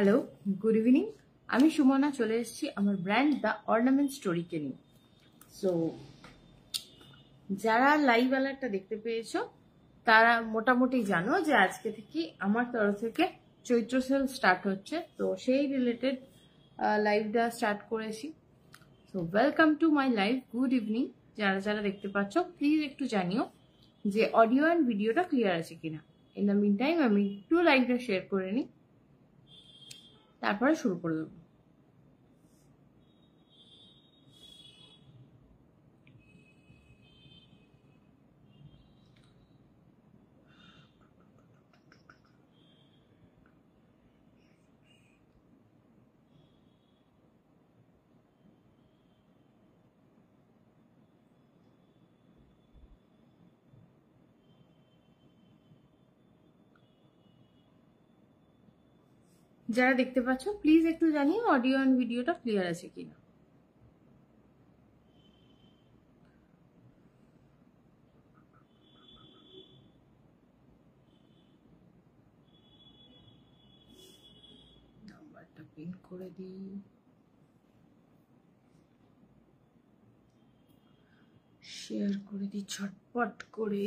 Hello, good evening. আমি সুমনা চলে এসেছি আমার ব্র্যান্ড দ্য অর্নামেন্ট স্টোরিকে নিয়ে। সো যারা লাইভ অ্যালার্টটা দেখতে পেয়েছো তারা মোটামুটি জানো যে আজকে থেকে আমার তরফ থেকে চৈত্র সেল স্টার্ট হচ্ছে, তো সেই রিলেটেড লাইভটা স্টার্ট করেছি। So welcome to my live, good evening. যারা যারা দেখতে পাচ্ছ প্লিজ একটু জানিও যে অডিও অ্যান্ড ভিডিওটা ক্লিয়ার আছে কিনা। ইন দ্য মিন টাইম আমি একটু লাইভটা শেয়ার করে নিই, তারপরে শুরু করে দেবো। যারা দেখতে পাচ্ছ প্লিজ একটু জানিও অডিও অ্যান্ড ভিডিওটা ক্লিয়ার আছে কিনা। নাম্বারটা পিন করে দিই, শেয়ার করে দিই ছটপট করে।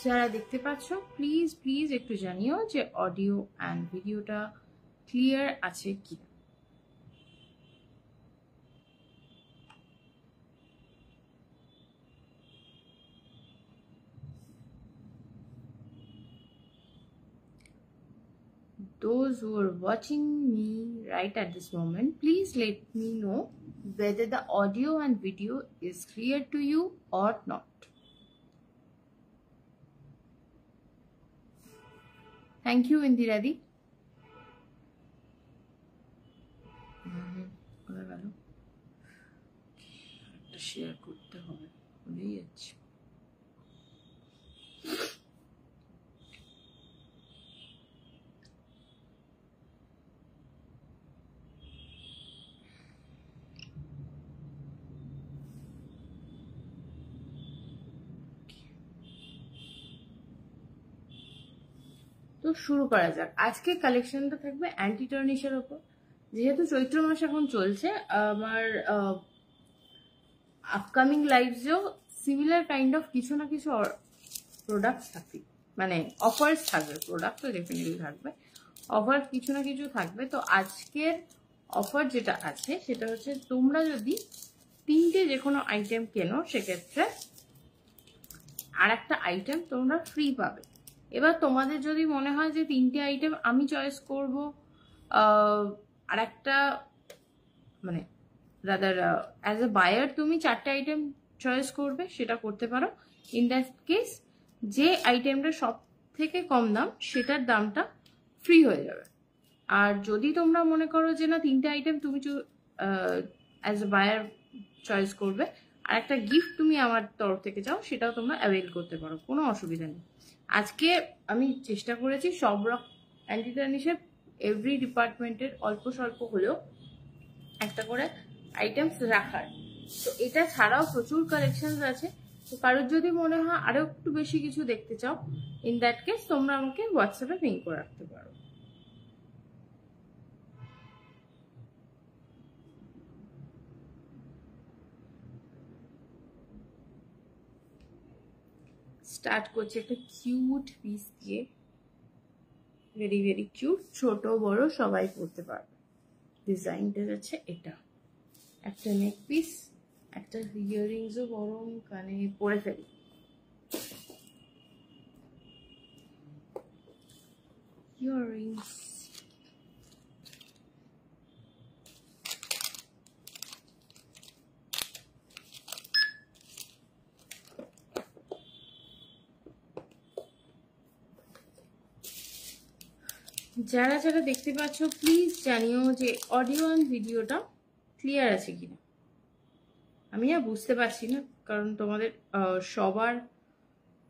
যারা দেখতে পাচ্ছ প্লিজ প্লিজ একটু জানিও যে অডিও অ্যান্ড ভিডিওটা ক্লিয়ার আছে কিনা। Those who are watching me right at this moment, please let me know whether the audio and video is clear to you or not. Thank you, Indiradi. Share করতে হবে, ভুলেই যাচ্ছি। তো শুরু করা যাক। আজকে কালেকশনটা থাকবে অ্যান্টি টার্নিশের ওপর। যেহেতু চৈত্র মাস এখন চলছে, আমার আপকামিং লাইভসেও সিমিলার কাইন্ড অফ কিছু না কিছু প্রোডাক্টস থাকবে, মানে অফার্স থাকবে। প্রোডাক্ট তো ডেফিনেটলি থাকবে, অফার কিছু না কিছু থাকবে। তো আজকের অফার যেটা আছে সেটা হচ্ছে, তোমরা যদি 3টে যে কোনো আইটেম কেনো সেক্ষেত্রে আর একটা আইটেম তোমরা ফ্রি পাবে। এবার তোমাদের যদি মনে হয় যে 3টে আইটেম আমি চয়েস করব, আর একটা মানে রাদার অ্যাজ এ বায়ার তুমি 4টে আইটেম চয়েস করবে, সেটা করতে পারো। ইন দ্যাট কেস যে আইটেমটা সব থেকে কম দাম সেটার দামটা ফ্রি হয়ে যাবে। আর যদি তোমরা মনে করো যে না 3টে আইটেম তুমি অ্যাজ এ বায়ার চয়েস করবে আর একটা গিফট তুমি আমার তরফ থেকে চাও, সেটাও তোমরা অ্যাভেল করতে পারো, কোনো অসুবিধা নেই। আজকে আমি চেষ্টা করেছি সব রকম অ্যান্টি টার্নিশের এভরি ডিপার্টমেন্টের অল্প স্বল্প হলেও একটা করে আইটেমস রাখার। তো এটা ছাড়াও প্রচুর কালেকশন আছে। তো কারোর যদি মনে হয় আরো একটু বেশি কিছু দেখতে চাও, ইন দ্যাট কেস তোমরা আমাকে হোয়াটসঅ্যাপে পিং করে রাখতে পারো। স্টার্ট করছি একটা কিউট পিস দিয়ে, ভেরি ভেরি কিউট, ছোট বড় সবাই পরতে পারবে। ডিজাইনটা যাচ্ছে এটা, একটা নেক পিস, একটা ইয়াররিংসও গরম কানে পরে ফেলি। ইয়াররিংস যারা যারা দেখতে পাচ্ছ প্লিজ জানিও যে অডিও অ্যান্ড ভিডিওটা ক্লিয়ার আছে কিনা। আমি না বুঝতে পারছি না, কারণ তোমাদের সবার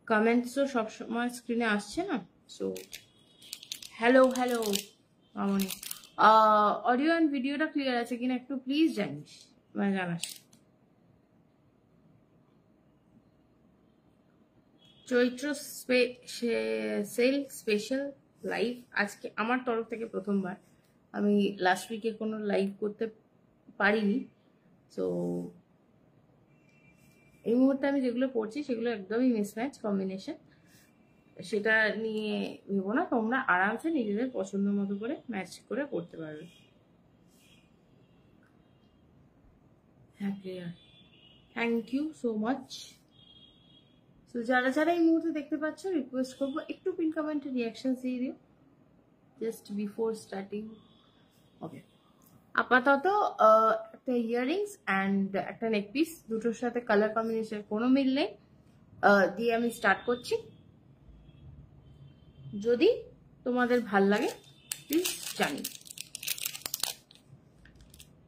কমেন্টসও সবসময় স্ক্রিনে আসছে না। So hello hello Mamoni, audio and ভিডিওটা ক্লিয়ার আছে কিনা একটু প্লিজ জানিস, মানে জানাস। চৈত্র সেল স্পেশাল লাইভ আজকে আমার তরফ থেকে প্রথমবার। আমি লাস্ট উইকে কোনো লাইভ করতে পারিনি, তো এই মুহূর্তে আমি যেগুলো পড়ছি সেগুলো একদমই মিসম্যাচ কম্বিনেশন, সেটা নিয়ে ভেবো না, তোমরা আরামসে নিজেদের পছন্দ মতো করে ম্যাচ করে করতে পারবে। হ্যাঁ clear, thank you so much. তো যারা যারা এই মুহূর্তে দেখতে পাচ্ছ রিকোয়েস্ট করবো একটু পিন কমেন্টে রিয়াকশন দিয়ে দিও জাস্ট বিফোর স্টার্টিং। ওকে, আপাতত একটা ইয়াররিংস অ্যান্ড একটা নেক পিস, দুটোর সাথে কালার কম্বিনেশন কোনো মিল নেই, দিয়ে আমি স্টার্ট করছি। যদি তোমাদের ভাল লাগে প্লিজ জানি।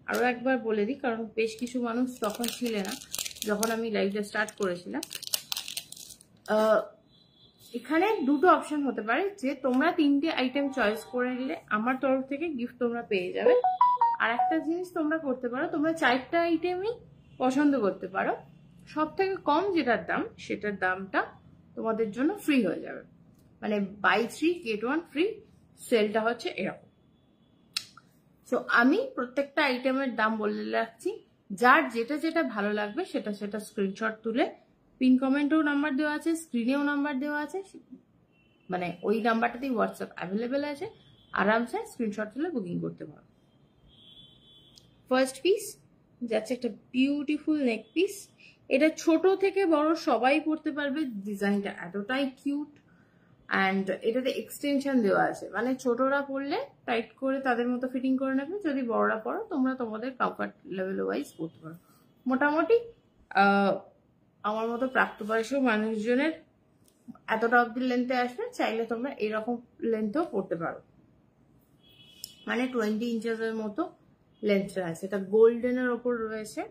আরো একবার বলে দিই, কারণ বেশ কিছু মানুষ তখন ছিলে না যখন আমি লাইভটা স্টার্ট করেছিলাম। এখানে দুটো অপশন হতে পারে, যে তোমরা 3টে আইটেম চয়েস করে নিলে আমার তরফ থেকে গিফট তোমরা পেয়ে যাবে। আর একটা জিনিস তোমরা করতে পারো, তোমরা 4টা আইটেমই পছন্দ করতে পারো, সব থেকে কম যেটার দাম সেটার দামটা তোমাদের জন্য ফ্রি হয়ে যাবে, মানে বাই 3 get 1 ফ্রি সেলটা হচ্ছে এরকম। সো আমি প্রত্যেকটা আইটেমের দাম বলে রাখছি, যার যেটা যেটা ভালো লাগবে সেটা সেটা স্ক্রিনশট তুলে পিন কমেন্টেও নাম্বার দেওয়া আছে, স্ক্রিনেও নাম্বার দেওয়া আছে, মানে ওই নাম্বারটাতেই হোয়াটসঅ্যাপ অ্যাভেলেবেল আছে, আরামসে স্ক্রিনশট তুলে বুকিং করতে পারো। ফার্স্ট পিস যাচ্ছে একটা বিউটিফুল নেক পিস, এটা ছোট থেকে বড় সবাই পরতে পারবে, ডিজাইনটা এতটাই কিউট অ্যান্ড এটাতে এক্সটেনশন দেওয়া আছে, মানে ছোটরা পরলে টাইট করে তাদের মতো ফিটিং করে নেবে, যদি বড়রা পরো তোমরা তোমাদের কমফর্ট লেভেল ওয়াইজ পরতে পারো। মোটামুটি আমার মতো প্রাপ্তবয়স্ক মানুষজনের এতটা অব্দি লেন্থে আসবে, চাইলে তোমরা এরকম লেন্থেও পরতে পারো, মানে 20 ইঞ্চেসের মতো লেন্থটা আছে। এটা গোল্ডেনের ওপর রয়েছে,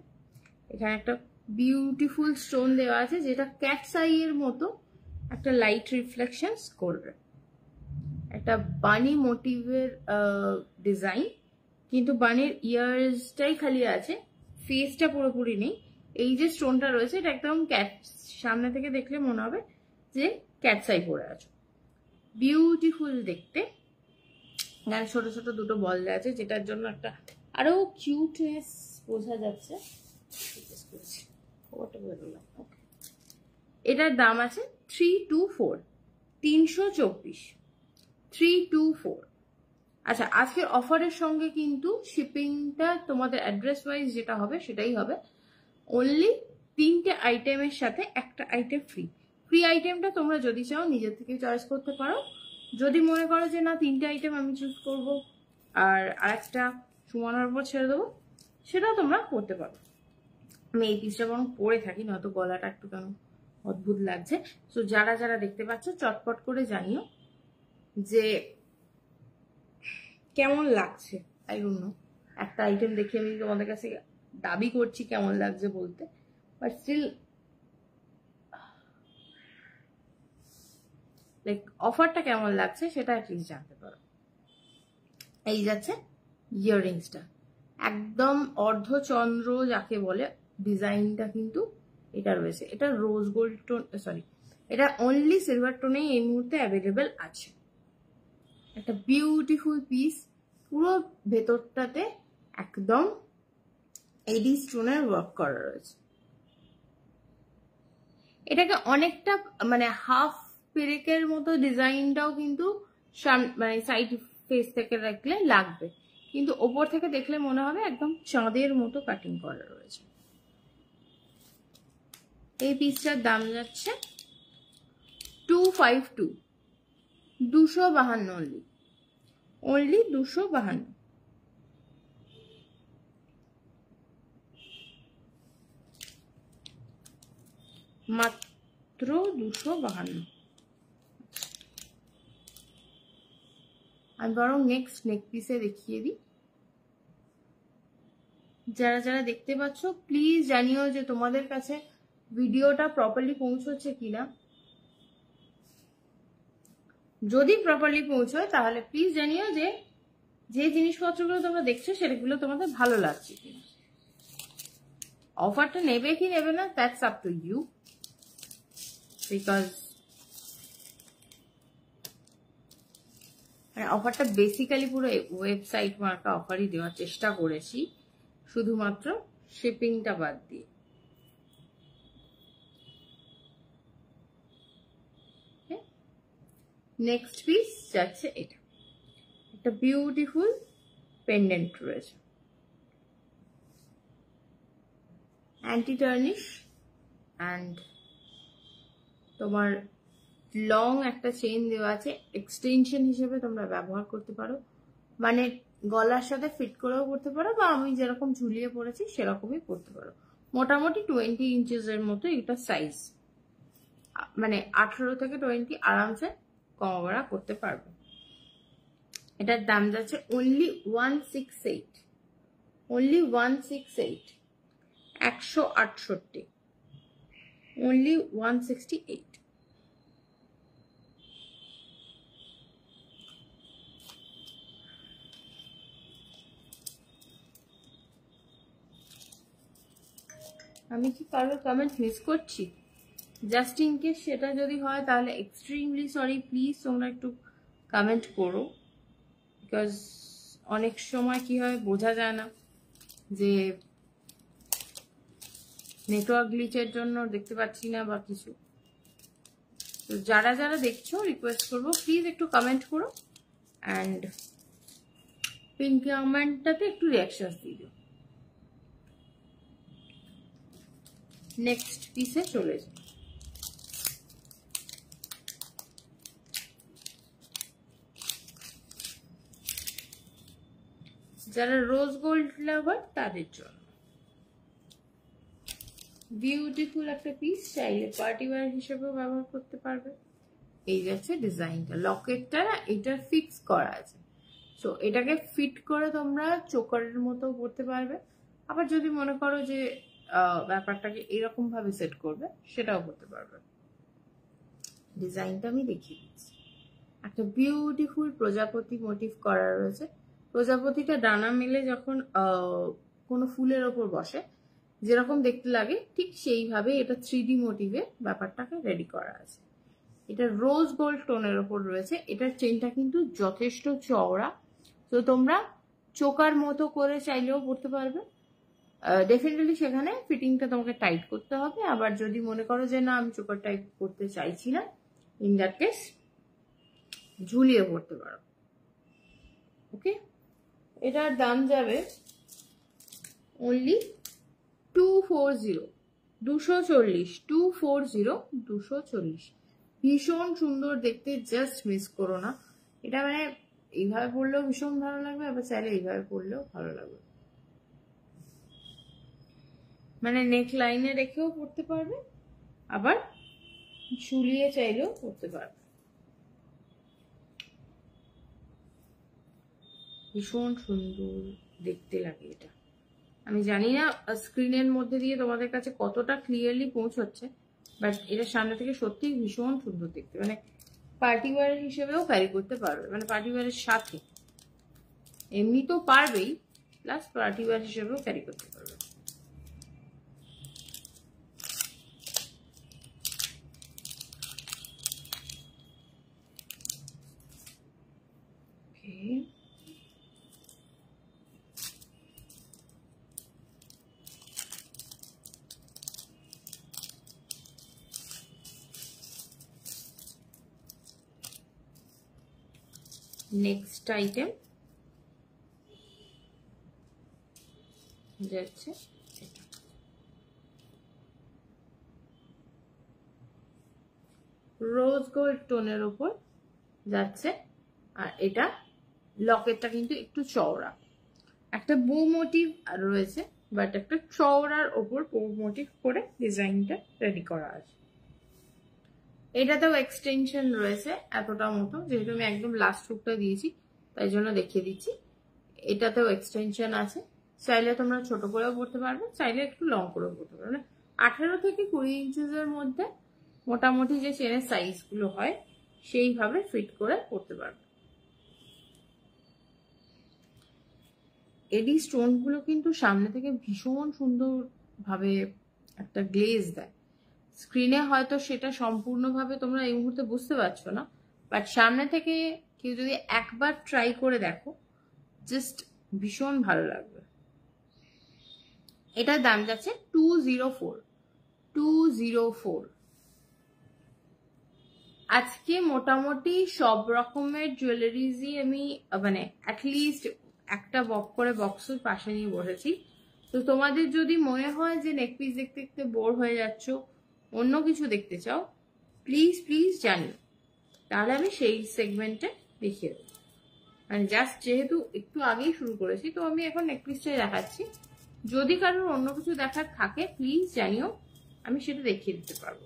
এখানে একটা বিউটিফুল স্টোন দেওয়া আছে যেটা ক্যাটস আই এর মতো একটা লাইট রিফ্লেকশন করবে। একটা বানি মোটিভের ডিজাইন, কিন্তু বানির ইয়ার্সটাই খালি আছে, ফেসটা পুরোপুরি নেই। এই যে স্টোনটা রয়েছে এটা একদম ক্যাট, সামনে থেকে দেখলে মনে হবে যে ক্যাটস আই পরে আছে, বিউটিফুল দেখতে। এখানে ছোট ছোট দুটো বল দেওয়া আছে, যেটার জন্য একটা আরো কিউটনেস বোঝা যাচ্ছে। এটার দাম আছে 324, 324, 324। আচ্ছা, আজকের অফারের সঙ্গে কিন্তু শিপিংটা তোমাদের অ্যাড্রেস ওয়াইজ যেটা হবে সেটাই হবে। অনলি 3টে আইটেমের সাথে একটা আইটেম ফ্রি। ফ্রি আইটেমটা তোমরা যদি চাও নিজের থেকে চয়েস করতে পারো, যদি মনে করো যে না 3টে আইটেম আমি চুজ করব আর আরেকটা সুমনার উপর ছেড়ে দেবো, সেটাও তোমরা করতে পারো। আমি এই পিসটা বরং পরে থাকি, নয়তো গলাটা একটু কেন অদ্ভুত লাগছে। তো যারা যারা দেখতে পাচ্ছ চটপট করে জানিও যে কেমন লাগছে। আই ডোন্ট নো, একটা আইটেম দেখে আমি তোমাদের কাছে দাবি করছি কেমন লাগছে বলতে, বাট স্টিল লাইক অফারটা কেমন লাগছে সেটা অ্যাটলিস্ট জানতে পারো। এই যাচ্ছে ইয়াররিংসটা, একদম অর্ধচন্দ্র যাকে বলে ডিজাইনটা কিন্তু এটা রয়েছে। এটা রোজ গোল্ড টোন, সরি এটা অনলি সিলভার টোনেই এই মুহূর্তে অ্যাভেলেবেল আছে। একটা বিউটিফুল পিস, পুরো ভেতরটাতে একদম এডি স্টোনের ওয়ার্ক করা রয়েছে। এটাকে অনেকটা মানে হাফ পেরেকের মতো ডিজাইনটাও কিন্তু মানে সাইড ফেস থেকে রাখলে লাগবে, কিন্তু ওপর থেকে দেখলে মনে হবে একদম চাঁদের মতো কাটিং করা রয়েছে। এই পিসটার দাম যাচ্ছে 252, 252 অনলি, অনলি 252। মাত্র 252। আমি বরং নেক্সট নেক পিসে দেখিয়ে দিই। যারা যারা দেখতে পাচ্ছ প্লিজ জানিও যে তোমাদের কাছে ভিডিওটা প্রপারলি পৌঁছচ্ছে কিনা। যদি প্রপারলি পৌঁছয় তাহলে প্লিজ জানিও যে যে জিনিসপত্রগুলো তোমরা দেখছো সেগুলো তোমাদের ভালো লাগছে কিনা। অফারটা নেবে কি নেবে না, that's up to you, because অফারটা বেসিক্যালি পুরো ওয়েবসাইট মার্কা অফারই দেওয়ার চেষ্টা করেছি, শুধুমাত্র শিপিংটা বাদ দিয়ে। নেক্সট পিস যাচ্ছে এটা, একটা বিউটিফুল পেন্ডেন্ট রয়েছে, অ্যান্টি টার্নিশ অ্যান্ড তোমার লং একটা চেইন দেওয়া আছে, এক্সটেনশন হিসেবে তোমরা ব্যবহার করতে পারো, মানে গলার সাথে ফিট করেও করতে পারো, বা আমি যেরকম ঝুলিয়ে পড়েছি সেরকমই করতে পারো। মোটামুটি 20 ইঞ্চেস এর মতো এটা সাইজ, মানে 18 থেকে 20 আরামসে কমাবড়া করতে পারবে। এটার দাম যাচ্ছে অনলি 168, অনলি 168, 168, অনলি 168। আমি কি কারোর কমেন্ট মিস করছি? জাস্ট ইন কেস সেটা যদি হয় তাহলে এক্সট্রিমলি সরি, প্লিজ তোমরা একটু কমেন্ট করো, বিকজ অনেক সময় কি হয় বোঝা যায় না, যে নেটওয়ার্ক গ্লিচের জন্য দেখতে পাচ্ছি না বা কিছু। তো যারা যারা দেখছো রিকোয়েস্ট করবো প্লিজ একটু কমেন্ট করো, অ্যান্ড পিন কমেন্টটাতে একটু রিয়াকশন দিয়ে দিও। নেক্সট পিসে চলে যাও। যারা রোজ গোল্ড লাভার তাদের জন্য বিউটিফুল একটা পিস, চাইলে পার্টি ওয়্যার হিসেবেও ব্যবহার করতে পারবে। এই যাচ্ছে ডিজাইনটা, লকেটটা না এটা ফিক্স করা আছে, সো এটাকে ফিট করে তোমরা চোকারের মতো পরতে পারবে, আবার যদি মনে করো যে ব্যাপারটাকে এরকম ভাবে সেট করবে সেটাও করতে পারবে। ডিজাইনটা আমি দেখিয়ে দিচ্ছি, একটা বিউটিফুল প্রজাপতি মোটিভ করা রয়েছে। প্রজাপতিটা ডানা মেলে যখন কোনো ফুলের ওপর বসে যেরকম দেখতে লাগে ঠিক সেইভাবে এটা 3D মোটিভে ব্যাপারটাকে রেডি করা আছে। এটা রোজ গোল্ড টোনের ওপর রয়েছে, এটার চেনটা কিন্তু যথেষ্ট চওড়া, তো তোমরা চোকার মতো করে চাইলেও পরতে পারবে। ডেফিনেটলি সেখানে ফিটিংটা তোমাকে টাইট করতে হবে, আবার যদি মনে করো যে না আমি চোকার টাইট করতে চাইছি না, ইন দ্যাট কেস ঝুলিয়ে পড়তে পারো। ওকে, এটার দাম যাবে অনলি 240, 240, 240, 240। ভীষণ সুন্দর দেখতে, জাস্ট মিস করো না। এটা মানে এইভাবে পড়লেও ভীষণ ভালো লাগবে, আবার চাইলে এইভাবে পড়লেও ভালো লাগবে, মানে নেক লাইনে রেখেও পড়তে পারবে, আবার ঝুলিয়ে চাইলেও পড়তে পারবে। ভীষণ সুন্দর দেখতে লাগে এটা। আমি জানি না স্ক্রিনের মধ্যে দিয়ে তোমাদের কাছে কতটা ক্লিয়ারলি পৌঁছচ্ছে, বাট এটা সামনে থেকে সত্যিই ভীষণ সুন্দর দেখতে, মানে পার্টি ওয়্যার হিসেবেও ক্যারি করতে পারবে, মানে পার্টি ওয়্যারের সাথে এমনি তো পারবেই, প্লাস পার্টি ওয়্যার হিসেবেও ক্যারি করতে পারবে। নেক্সট আইটেম যাচ্ছে রোজ গোল্ড টোনের ওপর যাচ্ছে, আর এটা লকেটটা কিন্তু একটু চওড়া, একটা বো মোটিভ রয়েছে, বাট একটা চওড়ার ওপর বো মোটিভ করে ডিজাইনটা রেডি করা আছে। এটাতেও এক্সটেনশন রয়েছে এতটা মতো, যেহেতু আমি একদম লাস্ট হুকটা দিয়েছি তাই জন্য দেখিয়ে দিচ্ছি। এটাতেও এক্সটেনশন আছে, চাইলে তোমরা ছোট করেও পড়তে পারবে, চাইলে একটু লং করেও পড়তে পারবে। 18 থেকে 20 ইঞ্চেসের মধ্যে মোটামুটি যে চেনের সাইজ গুলো হয় সেইভাবে ফিট করে পড়তে পারবে। এডি স্টোন গুলো কিন্তু সামনে থেকে ভীষণ সুন্দর ভাবে একটা গ্লেজ দেয়। স্ক্রিনে হয়তো সেটা সম্পূর্ণভাবে তোমরা এই মুহূর্তে বুঝতে পারছো না, বাট সামনে থেকে কেউ যদি একবার ট্রাই করে দেখো, জাস্ট ভীষণ ভালো লাগবে। এটার দাম যাচ্ছে 204। আজকে মোটামুটি সব রকমের জুয়েলারিজই আমি মানে অ্যাটলিস্ট একটা করে বক্স পাশে নিয়ে বসেছি। তো তোমাদের যদি মনে হয় যে নেক পিস দেখতে দেখতে বোর হয়ে যাচ্ছ, অন্য কিছু দেখতে চাও, প্লিজ প্লিজ জানিও, তাহলে আমি সেই সেগমেন্টে দেখিয়ে দেবো। মানে জাস্ট যেহেতু একটু আগেই শুরু করেছি, তো আমি এখন নেক পিসটাই দেখাচ্ছি। যদি কারোর অন্য কিছু দেখার থাকে প্লিজ জানিও, আমি সেটা দেখিয়ে দিতে পারবো।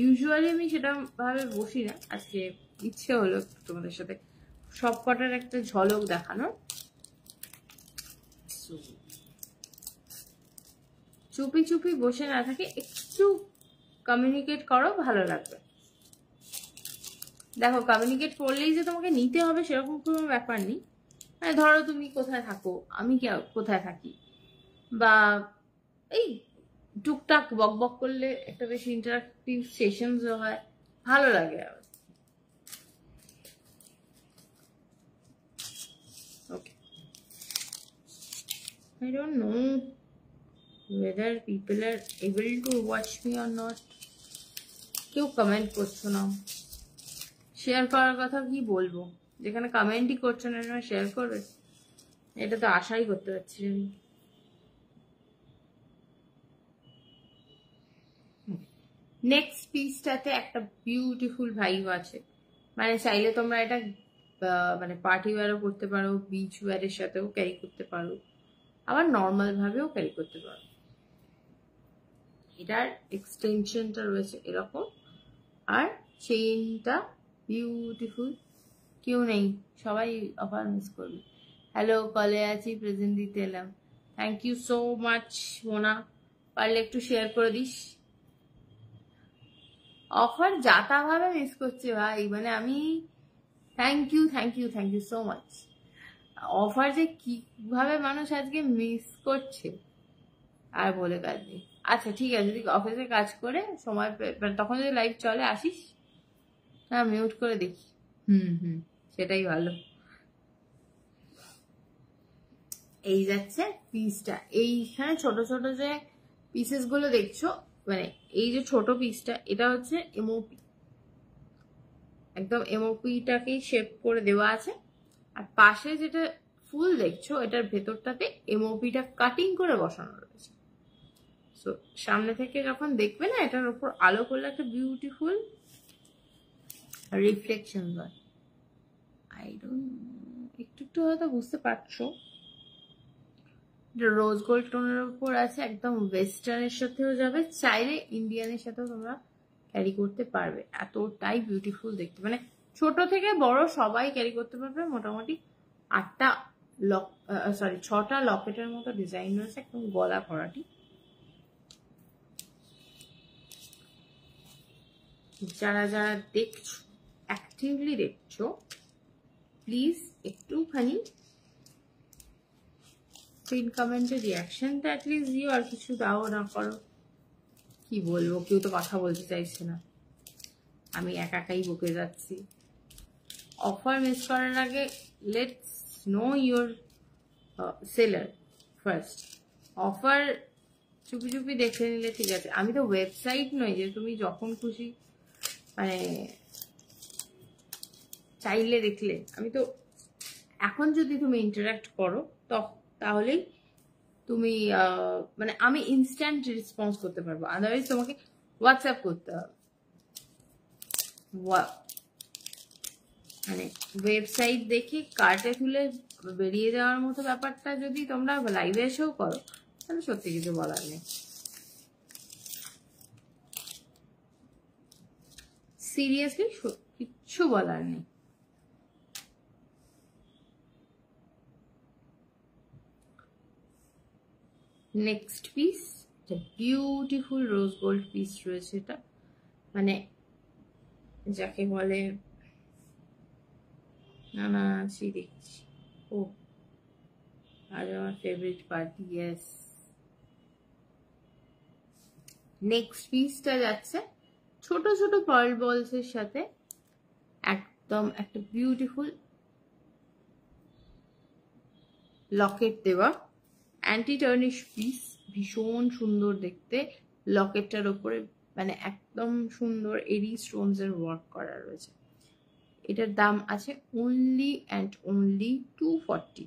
ইউজুয়ালি আমি সেটা ভাবে বসি না, আজকে ইচ্ছে হলো তোমাদের সাথে সব কটার একটা ঝলক দেখানোর। চুপি চুপি বসে না থাকে, একটু কমিউনিকেট করো, ভালো লাগবে। দেখো, কমিউনিকেট করলেই যে তোমাকে নিতে হবে সেরকম কোনো ব্যাপার নেই। মানে ধরো তুমি কোথায় থাকো, আমি কোথায় থাকি, বা এই টুকটাক বক বক করলে একটা বেশি ইন্টারাক্টিভ সেশনস হয়, ভালো লাগে। ওকে, I don't know whether people are able to watch me or not. কেউ কমেন্ট করছো না, শেয়ার করার কথা কি বলবো, যেখানে কমেন্টই করছো না শেয়ার করবে, এটা তো আশাই করতে পারছি আমি। নেক্সট পিসটাতে একটা বিউটিফুল ভাইব আছে, মানে চাইলে তোমরা এটা মানে পার্টি ওয়্যারও করতে পারো, বিচ ওয়্যারের সাথেও ক্যারি করতে পারো, আবার নর্মাল ভাবেও ক্যারি করতে পারো। এটার এক্সটেনশনটা রয়েছে এরকম, আর চেইনটা বিউটিফুল। কেউ নেই, সবাই অফার মিস করবে। হ্যালো, কলে আছি, প্রেজেন্ট দিতে এলাম। Thank you so much Mona, পারলে একটু শেয়ার করে দিস। অফার যাতা ভাবে মিস করছে ভাই, মানে আমি thank you so much. Offer যে কিভাবে মানুষ আজকে মিস করছে আর বলে কাজ নেই। আচ্ছা ঠিক আছে, যদি অফিসে কাজ করে সময় তখন যদি লাইভ চলে আসিস, না মিউট করে দেখি। সেটাই ভালো। এই যাচ্ছে পিসটা, এইখানে ছোট ছোট যে পিসেস গুলো দেখছো, মানে এই যে ছোট পিসটা, এটা হচ্ছে এমওপি, একদম এমওপিটাকেই শেপ করে দেওয়া আছে। আর পাশে যেটা ফুল দেখছো, এটার ভেতরটাতে এমওপিটা কাটিং করে বসানো রয়েছে। সো সামনে থেকে যখন দেখবে না, এটার উপর আলো করলে একটা বিউটিফুল রিফ্লেকশন হয়। আই ডোন্ট, একটু একটু হয়তো বুঝতে পারছো, রোজ গোল্ড টোনের উপর আছে, একদম ওয়েস্টার্নের সাথেও যাবে, চাইলে ইন্ডিয়ানের সাথেও তোমরা ক্যারি করতে পারবে। এতটাই বিউটিফুল দেখতে, মানে ছোট থেকে বড় সবাই ক্যারি করতে পারবে। মোটামুটি 6টা লকেটের মতো ডিজাইন রয়েছে, একদম গলা ভরাটি। যারা যারা দেখছো, অ্যাক্টিভলি দেখছো, প্লিজ একটুখানি পিন কমেন্টে রিয়াকশনটা অ্যাটলিস্ট দিও, আর কিছু দাও না করো। কি বলবো, কেউ তো কথা বলতে চাইছে না, আমি একাই বকে যাচ্ছি। অফার মিস করার আগে let's know your seller first. Offer চুপি চুপি দেখে নিলে ঠিক আছে, আমি তো ওয়েবসাইট নই যে তুমি যখন খুশি মানে চাইলে দেখলে। আমি তো এখন যদি তুমি ইন্টারাক্ট করো তাহলেই তুমি মানে আমি ইনস্ট্যান্ট রেসপন্স করতে পারবো, আদারওয়াইজ তোমাকে হোয়াটসঅ্যাপ করতে হবে। মানে ওয়েবসাইট দেখে কার্টে তুলে বেরিয়ে যাওয়ার মতো ব্যাপারটা যদি তোমরা লাইভে এসেও করো, তাহলে সত্যি কিছু বলার নেই, সিরিয়াসলি কিচ্ছু বলার নেই। Next piece, beautiful rose gold piece রয়েছে। এটা মানে যাকে বলে, না দেখছি, ও আজ আমার ফেভারিট পার্টি। ইয়েস, নেক্সট পিসটা যাচ্ছে ছোট ছোট পার্ল বলস এর সাথে, একদম একটা বিউটিফুল লকেট দেওয়া অ্যান্টি টার্নিশ পিস, ভীষণ সুন্দর দেখতে। লকেটটার ওপরে মানে একদম সুন্দর এরি স্টোনস এর ওয়ার্ক করা রয়েছে। এটার দাম আছে only and only 240,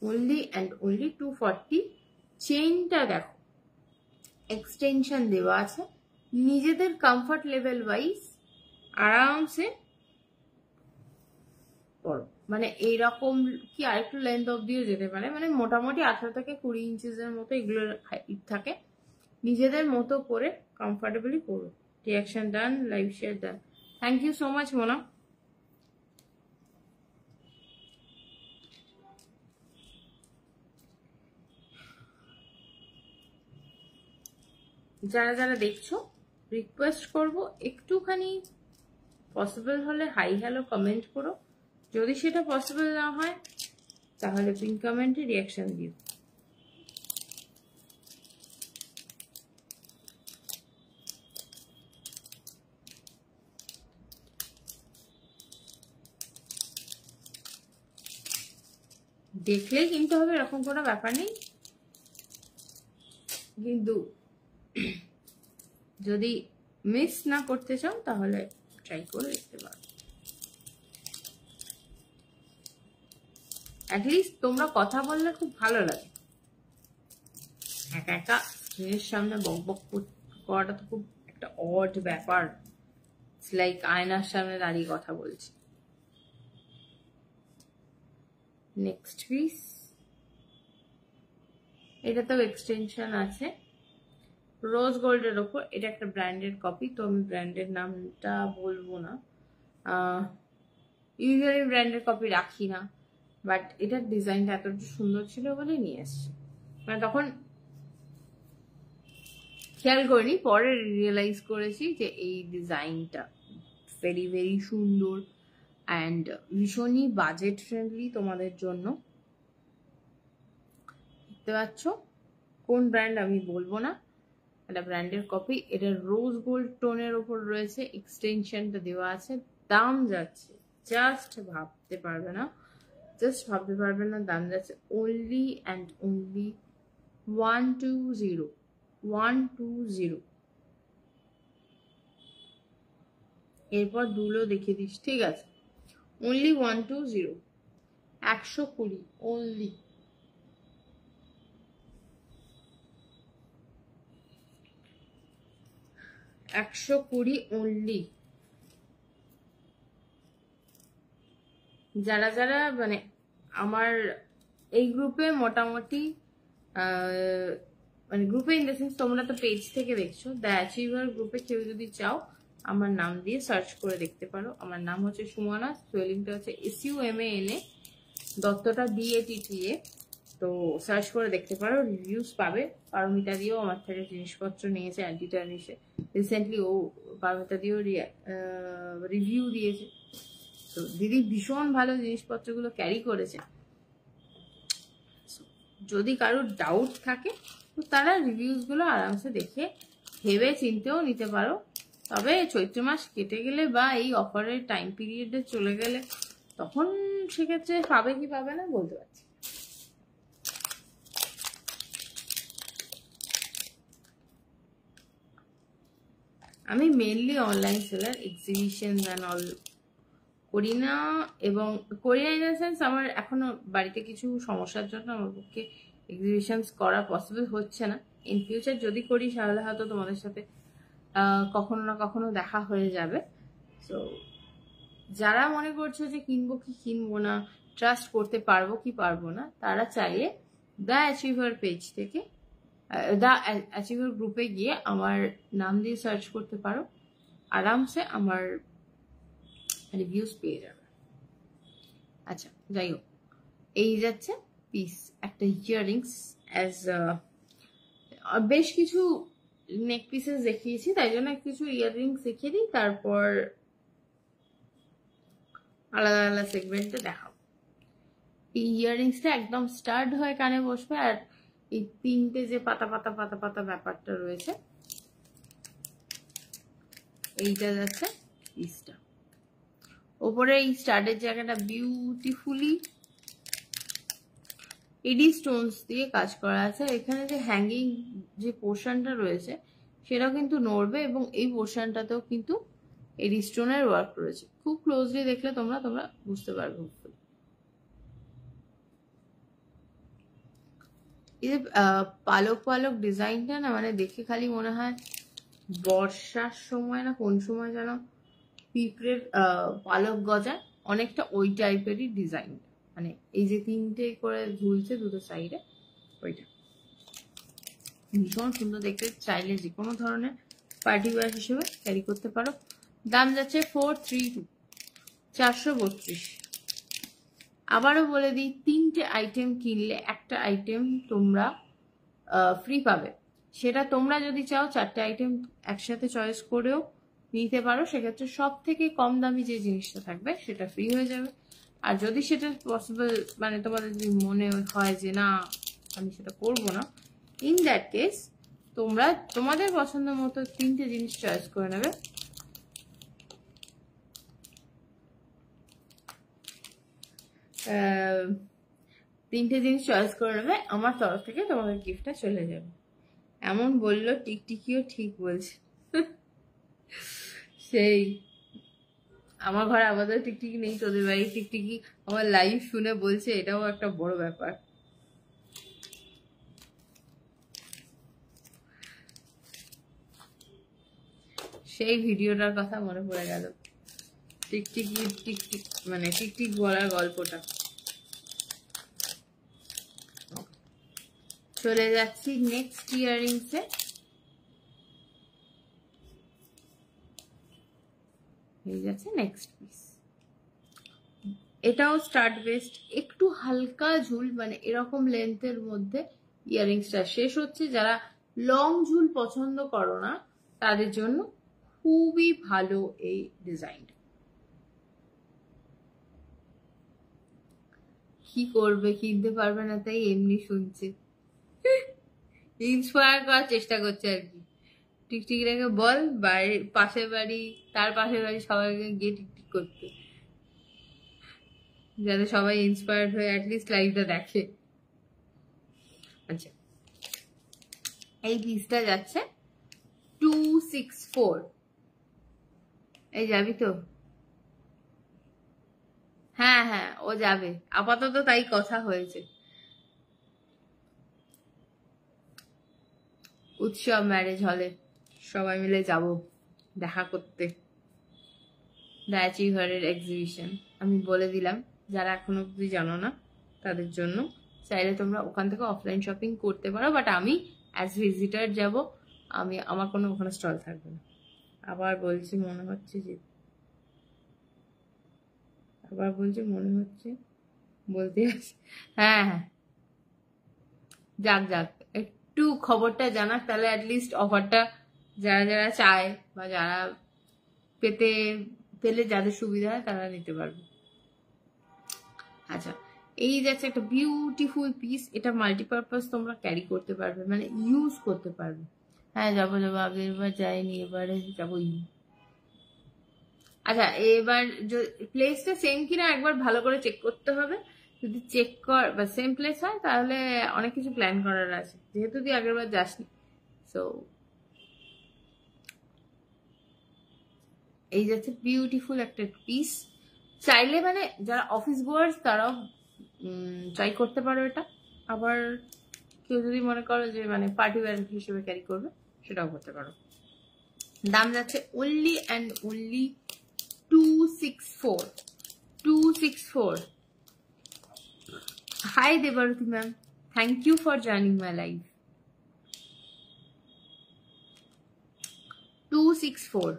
only and only 240। চেইনটা দেখো, এক্সটেনশন দেওয়া আছে, নিজেদের কমফর্ট লেভেল ওয়াইজ আরামসে পরো। মানে এইরকম কি আরেকটু লেন্থ অব্দিও যেতে পারে, মানে মোটামুটি 18 থেকে 20 ইঞ্চেসের মতো এগুলোর হাইট থাকে। নিজেদের মতো করে কমফর্টেবলি পরো। Reaction done, live share done. Thank you so much Mona. যারা যারা দেখছো রিকোয়েস্ট করব একটুখানি পসিবল হলে হাই হ্যালো কমেন্ট করো, যদি সেটা পসিবল না হয় তাহলে পিন কমেন্টে রিয়াকশন দিও। দেখলেই কিনতে হবে এরকম কোনো ব্যাপার নেই, কিন্তু যদি মিস না করতে চাও তাহলে ট্রাই করে দেখতে পারো। অ্যাটলিস্ট তোমরা কথা বললে খুব ভালো লাগে, একা একা স্ক্রিনের সামনে বক বক করাটা তো খুব একটা অড ব্যাপার। ইটস লাইক আয়নার সামনে দাঁড়িয়ে কথা বলছি। নেক্সট পিস, এটাতেও এক্সটেনশন আছে রোজ গোল্ডের ওপর। এটা একটা ব্র্যান্ডেড কপি, তো আমি ব্র্যান্ডের নামটা বলবো না, ইউজুয়ালি ব্র্যান্ডেড কপি রাখি না, বাট এটার ডিজাইনটা এতটা সুন্দর ছিল বলে নিয়ে এসছি। মানে তখন খেয়াল করিনি, পরে রিয়েলাইজ করেছি যে এই ডিজাইনটা ভেরি ভেরি সুন্দর অ্যান্ড ভীষণই বাজেট ফ্রেন্ডলি তোমাদের জন্য। দেখতে পাচ্ছ কোন ব্র্যান্ড আমি বলবো না, এটা ব্র্যান্ডের কপি। এটা রোজ গোল্ড টোনের ওপর রয়েছে, এক্সটেনশনটা দেওয়া আছে। দাম যাচ্ছে জাস্ট ভাবতে পারবে না, জাস্ট ভাবতে পারবে না, দাম যাচ্ছে অনলি অ্যান্ড অনলি 120, 120। এরপর দুলো দেখিয়ে দিস, ঠিক আছে? Only 120, 120 only. $120 অনলি। যারা যারা মানে আমার এই গ্রুপে মোটামুটি মানে গ্রুপে ইন দ্য সেন্স তোমরা তো পেজ থেকে দেখছো, দ্য অ্যাচিভার গ্রুপে কেউ যদি চাও আমার নাম দিয়ে সার্চ করে দেখতে পারো। আমার নাম হচ্ছে সুমনা, স্পেলিংটা হচ্ছে SUMANA, দত্তটা DATTA। তো সার্চ করে দেখতে পারো, রিভিউজ পাবে। পারমিতা দিয়েও আমার থেকে জিনিসপত্র নিয়েছে অ্যান্টি টার্নিশে, রিসেন্টলি ও পারমিতা দিয়েও রিভিউ দিয়েছে। তো দিদি ভীষণ ভালো জিনিসপত্রগুলো ক্যারি করেছে। যদি কারোর ডাউট থাকে তো তারা রিভিউজগুলো আরামসে দেখে ভেবে চিনতেও নিতে পারো। তবে চৈত্র মাস কেটে গেলে বা এই অফারের টাইম পিরিয়ডে চলে গেলে তখন সেক্ষেত্রে পাবে কি পাবে না বলতে পারছি। আমি mainly online seller, exhibition and all করি না, এবং করি না ইন দ্য সেন্স আমার এখনো বাড়িতে কিছু সমস্যার জন্য আমার পক্ষে এক্সিবিশনস করা পসিবল হচ্ছে না। ইন ফিউচার যদি করি তাহলে হয়তো তোমাদের সাথে কখনো না কখনো দেখা হয়ে যাবে। সো যারা মনে করছো যে কিনবো কি কিনবো না, ট্রাস্ট করতে পারবো কি পারবো না, তারা চাইলে দ্য অ্যাচিভার পেজ থেকে দ্য অ্যাচিভার গ্রুপে গিয়ে আমার নাম দিয়ে সার্চ করতে পারো, আরামসে আমার রিভিউজ পেয়ে যাবে। আচ্ছা যাই হোক, এই যাচ্ছে পিস একটা ইয়াররিংস। অ্যাজ বেশ কিছু নেক পিসেস দেখিয়েছি, তাই জন্য কিছু ইয়াররিংস দেখিয়ে দিই, তারপর আলাদা আলাদা সেগমেন্টে দেখাবো। এই ইয়াররিংসটা একদম স্টাড হয়ে কানে বসবে, আর এই তিনটে যে পাতা পাতা পাতা পাতা ব্যাপারটা রয়েছে, এইটা যাচ্ছে পিসটা। ওপরে এই স্টাডের জায়গাটা বিউটিফুলি এডি স্টোনস দিয়ে কাজ করা আছে। এখানে যে হ্যাঙ্গিং যে পোর্শনটা রয়েছে সেটাও কিন্তু নড়বে, এবং এই পোর্শনটাতেও কিন্তু এডি স্টোনের ওয়ার্ক রয়েছে। খুব ক্লোজলি দেখলে তোমরা বুঝতে পারবে। এই যে পালক পালক ডিজাইনটা না, মানে দেখে খালি মনে হয় বর্ষার সময় না কোন সময় যেন পিঁপড়ের পালক গজায়, অনেকটা ওই টাইপেরই ডিজাইন। মানে এই যে তিনটে করে ঝুলছে দুটো সাইডে, ওইটা ভীষণ সুন্দর দেখতে। চাইলে যে কোনো ধরনের পার্টি ওয়্যার হিসেবে ক্যারি করতে পারো। দাম যাচ্ছে 432, 432। আবারও বলে দিই, তিনটে আইটেম কিনলে একটা আইটেম তোমরা ফ্রি পাবে। সেটা তোমরা যদি চাও চারটে আইটেম একসাথে চয়েস করেও নিতে পারো, সেক্ষেত্রে সব থেকে কম দামি যে জিনিসটা থাকবে সেটা ফ্রি হয়ে যাবে। আর যদি সেটা পসিবল, মানে তোমাদের যদি মনে হয় যে না আমি সেটা করবো না, ইন দ্যাট কেস তোমরা তোমাদের পছন্দ মতো তিনটে জিনিস চয়েস করে নেবে। তিনটে জিনিস চয়েস করে নেবে, আমার তরফ থেকে তোমাদের গিফটটা চলে যাবে। এমন বললো টিকটিকিও ঠিক বলছে। সেই আমার ঘরে আপাতত টিকটিকি নেই, তোদের বাড়ির টিকটিকি আমার লাইভ শুনে বলছে, এটাও একটা বড় ব্যাপার। সেই ভিডিওটার কথা মনে পড়ে গেল, টিকটিকি টিকটিক মানে টিকটিক বলার গল্পটা। চলে যাচ্ছি নেক্সট ইয়াররিংসে। হয়ে যাচ্ছে নেক্সট পিস। এটাও স্টাড বেস্ট, একটু হালকা ঝুল, মানে এরকম লেন্থের মধ্যে ইয়াররিংসটা শেষ হচ্ছে। যারা লং ঝুল পছন্দ করো না তাদের জন্য খুবই ভালো এই ডিজাইনটা। কি করবে, কিনতে পারবে না তাই এমনি শুনছে, ইন্সপায়ার করার চেষ্টা করছে আর কি। টিকটিকিটাকে বল বাড়ি পাশের বাড়ি, তার পাশের বাড়ি সবাইকে গিয়ে টিকটিক করতে, যাতে সবাই ইন্সপায়ার্ড হয়ে অ্যাটলিস্ট লাইভটা দেখে। আচ্ছা, এই পিসটা যাচ্ছে 264। এই যাবি তো? হ্যাঁ হ্যাঁ, ও যাবে আপাতত, তাই কথা হয়েছে। উৎসব ম্যারেজ হলে সবাই মিলে যাব দেখা করতে। দায়াচি ঘরের এক্সিবিশন আমি বলে দিলাম, যারা এখনো অব্দি জানো না তাদের জন্য। চাইলে তোমরা ওখান থেকে অফলাইন শপিং করতে পারো, বাট আমি অ্যাজ ভিজিটার যাব, আমার কোনো ওখানে স্টল থাকবে না। আবার বলছি মনে হচ্ছে বলতে আছে। হ্যাঁ হ্যাঁ, যাক যাক, একটু খবরটা জানাক, তাহলে অ্যাটলিস্ট অফারটা যারা যারা চায় বা যারা পেলে যাদের সুবিধা হয় তারা নিতে পারবে। আচ্ছা, এই যাচ্ছে একটা বিউটিফুল পিস। এটা মাল্টিপারপাস তোমরা ক্যারি করতে পারবে, মানে ইউজ করতে পারবে। হ্যাঁ যাবো, আগের বার যাইনি, এবারে যাবোই। আচ্ছা, এবার প্লেসটা সেম কিনা একবার ভালো করে চেক করতে হবে। যদি চেক বা সেম প্লেস হয় তাহলে অনেক কিছু প্ল্যান করার আছে, যেহেতু তুই আগের বার যাসনি। সো এই যাচ্ছে বিউটিফুল একটা পিস। চাইলে মানে যারা অফিস গোয়ার্স তারাও ট্রাই করতে পারো এটা। আবার কেউ যদি মনে করো যে মানে পার্টি ওয়্যার হিসেবে ক্যারি করবে, সেটাও করতে পারো। দাম যাচ্ছে only and only 264. 264. Hi Devaruti ma'am, thank you for joining my live. 264.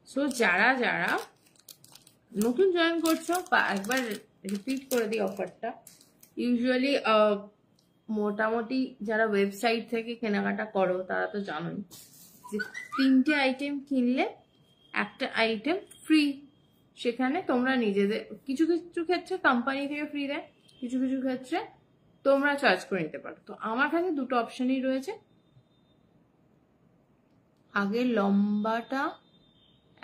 So যারা যারা নতুন জয়েন করছো, বা একবার রিপিট করে দিই অফারটা। ইউজুয়ালি মোটামুটি যারা ওয়েবসাইট থেকে কেনাকাটা করো তারা তো জানোই যে 3টে আইটেম কিনলে একটা আইটেম ফ্রি সেখানে তোমরা নিজেদের কিছু কিছু ক্ষেত্রে কোম্পানি থেকে ফ্রি দেয়, কিছু কিছু ক্ষেত্রে তোমরা চার্জ করে নিতে পারো। তো আমার কাছে দুটো অপশনই রয়েছে। আগে লম্বাটা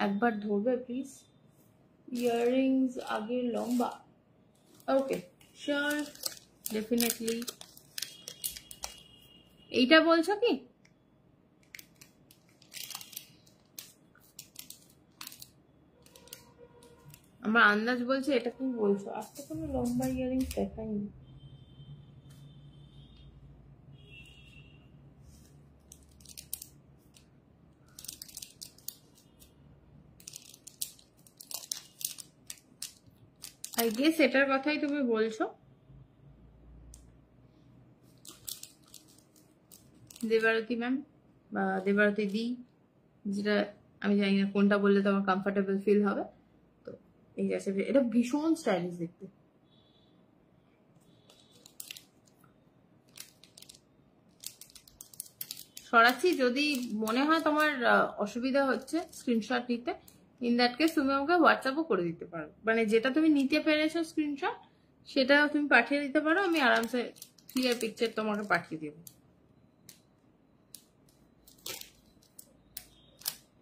একবার ধরবে প্লিজ, ইয়াররিংস আগে লম্বা। Okay sure, definitely. এইটা বলছো কি? আমার আন্দাজ বলছে এটা কি বলছো। আজ তো কোনো লম্বা ইয়াররিংস দেখাইনি। আই গেস এটার কথাই তুমি বলছো। দেবারতী ম্যাম বা দেবারতী দি, যেটা আমি জানি না কোনটা বললে তোমার কমফোর্টেবল ফিল হবে। তো এই আছে, এটা ভীষণ স্টাইলিশ দেখতে। সরাচ্ছি, যদি মনে হয় তোমার অসুবিধা হচ্ছে স্ক্রিনশট নিতে, ইন দ্যাট কেস তুমি আমাকে হোয়াটসঅ্যাপও করে দিতে পারো, মানে যেটা তুমি নিতে পেরেছো স্ক্রিনশট সেটা তুমি পাঠিয়ে দিতে পারো, আমি আরামসে ক্লিয়ার পিকচার তোমাকে পাঠিয়ে দেবো।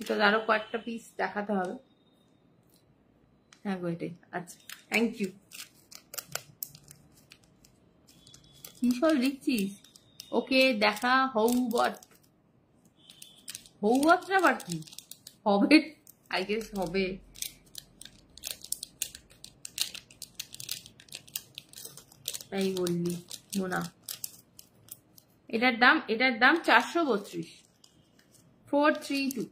এটা আরো কয়েকটা পিস দেখাতে হবে। হ্যাঁ গো এটাই। আচ্ছা থ্যাংক ইউ। কি সব লিখছিস? ওকে দেখা হৌবট। হৌবটটা আবার কি হবে? আই গেস হবে। তাই বললি মোনা। এটার দাম 432, 432।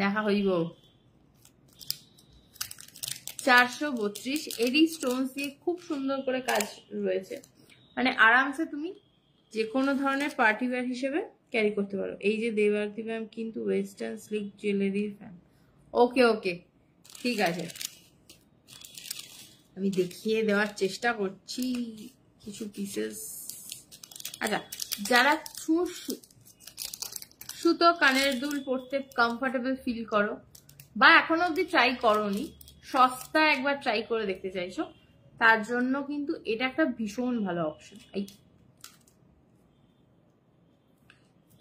দেখা হইব। 432 এডি স্টোনস দিয়ে খুব সুন্দর করে কাজ রয়েছে, মানে আরামসে তুমি যে কোনো ধরনের পার্টি ওয়্যার হিসেবে ক্যারি করতে পারো। এই যে দেবারতী ম্যাম কিন্তু ওয়েস্টার্ন স্লিক জুয়েলারির ফ্যান। ওকে ওকে ঠিক আছে, আমি দেখিয়ে দেওয়ার চেষ্টা করছি কিছু পিসেস। আচ্ছা, যারা সুতো কানের দুল পরতে কমফোর্টেবল ফিল করো বা এখনো অব্দি ট্রাই করোনি, সস্তা একবার ট্রাই করে দেখতে চাইছো, তার জন্য কিন্তু এটা একটা ভীষণ ভালো অপশন।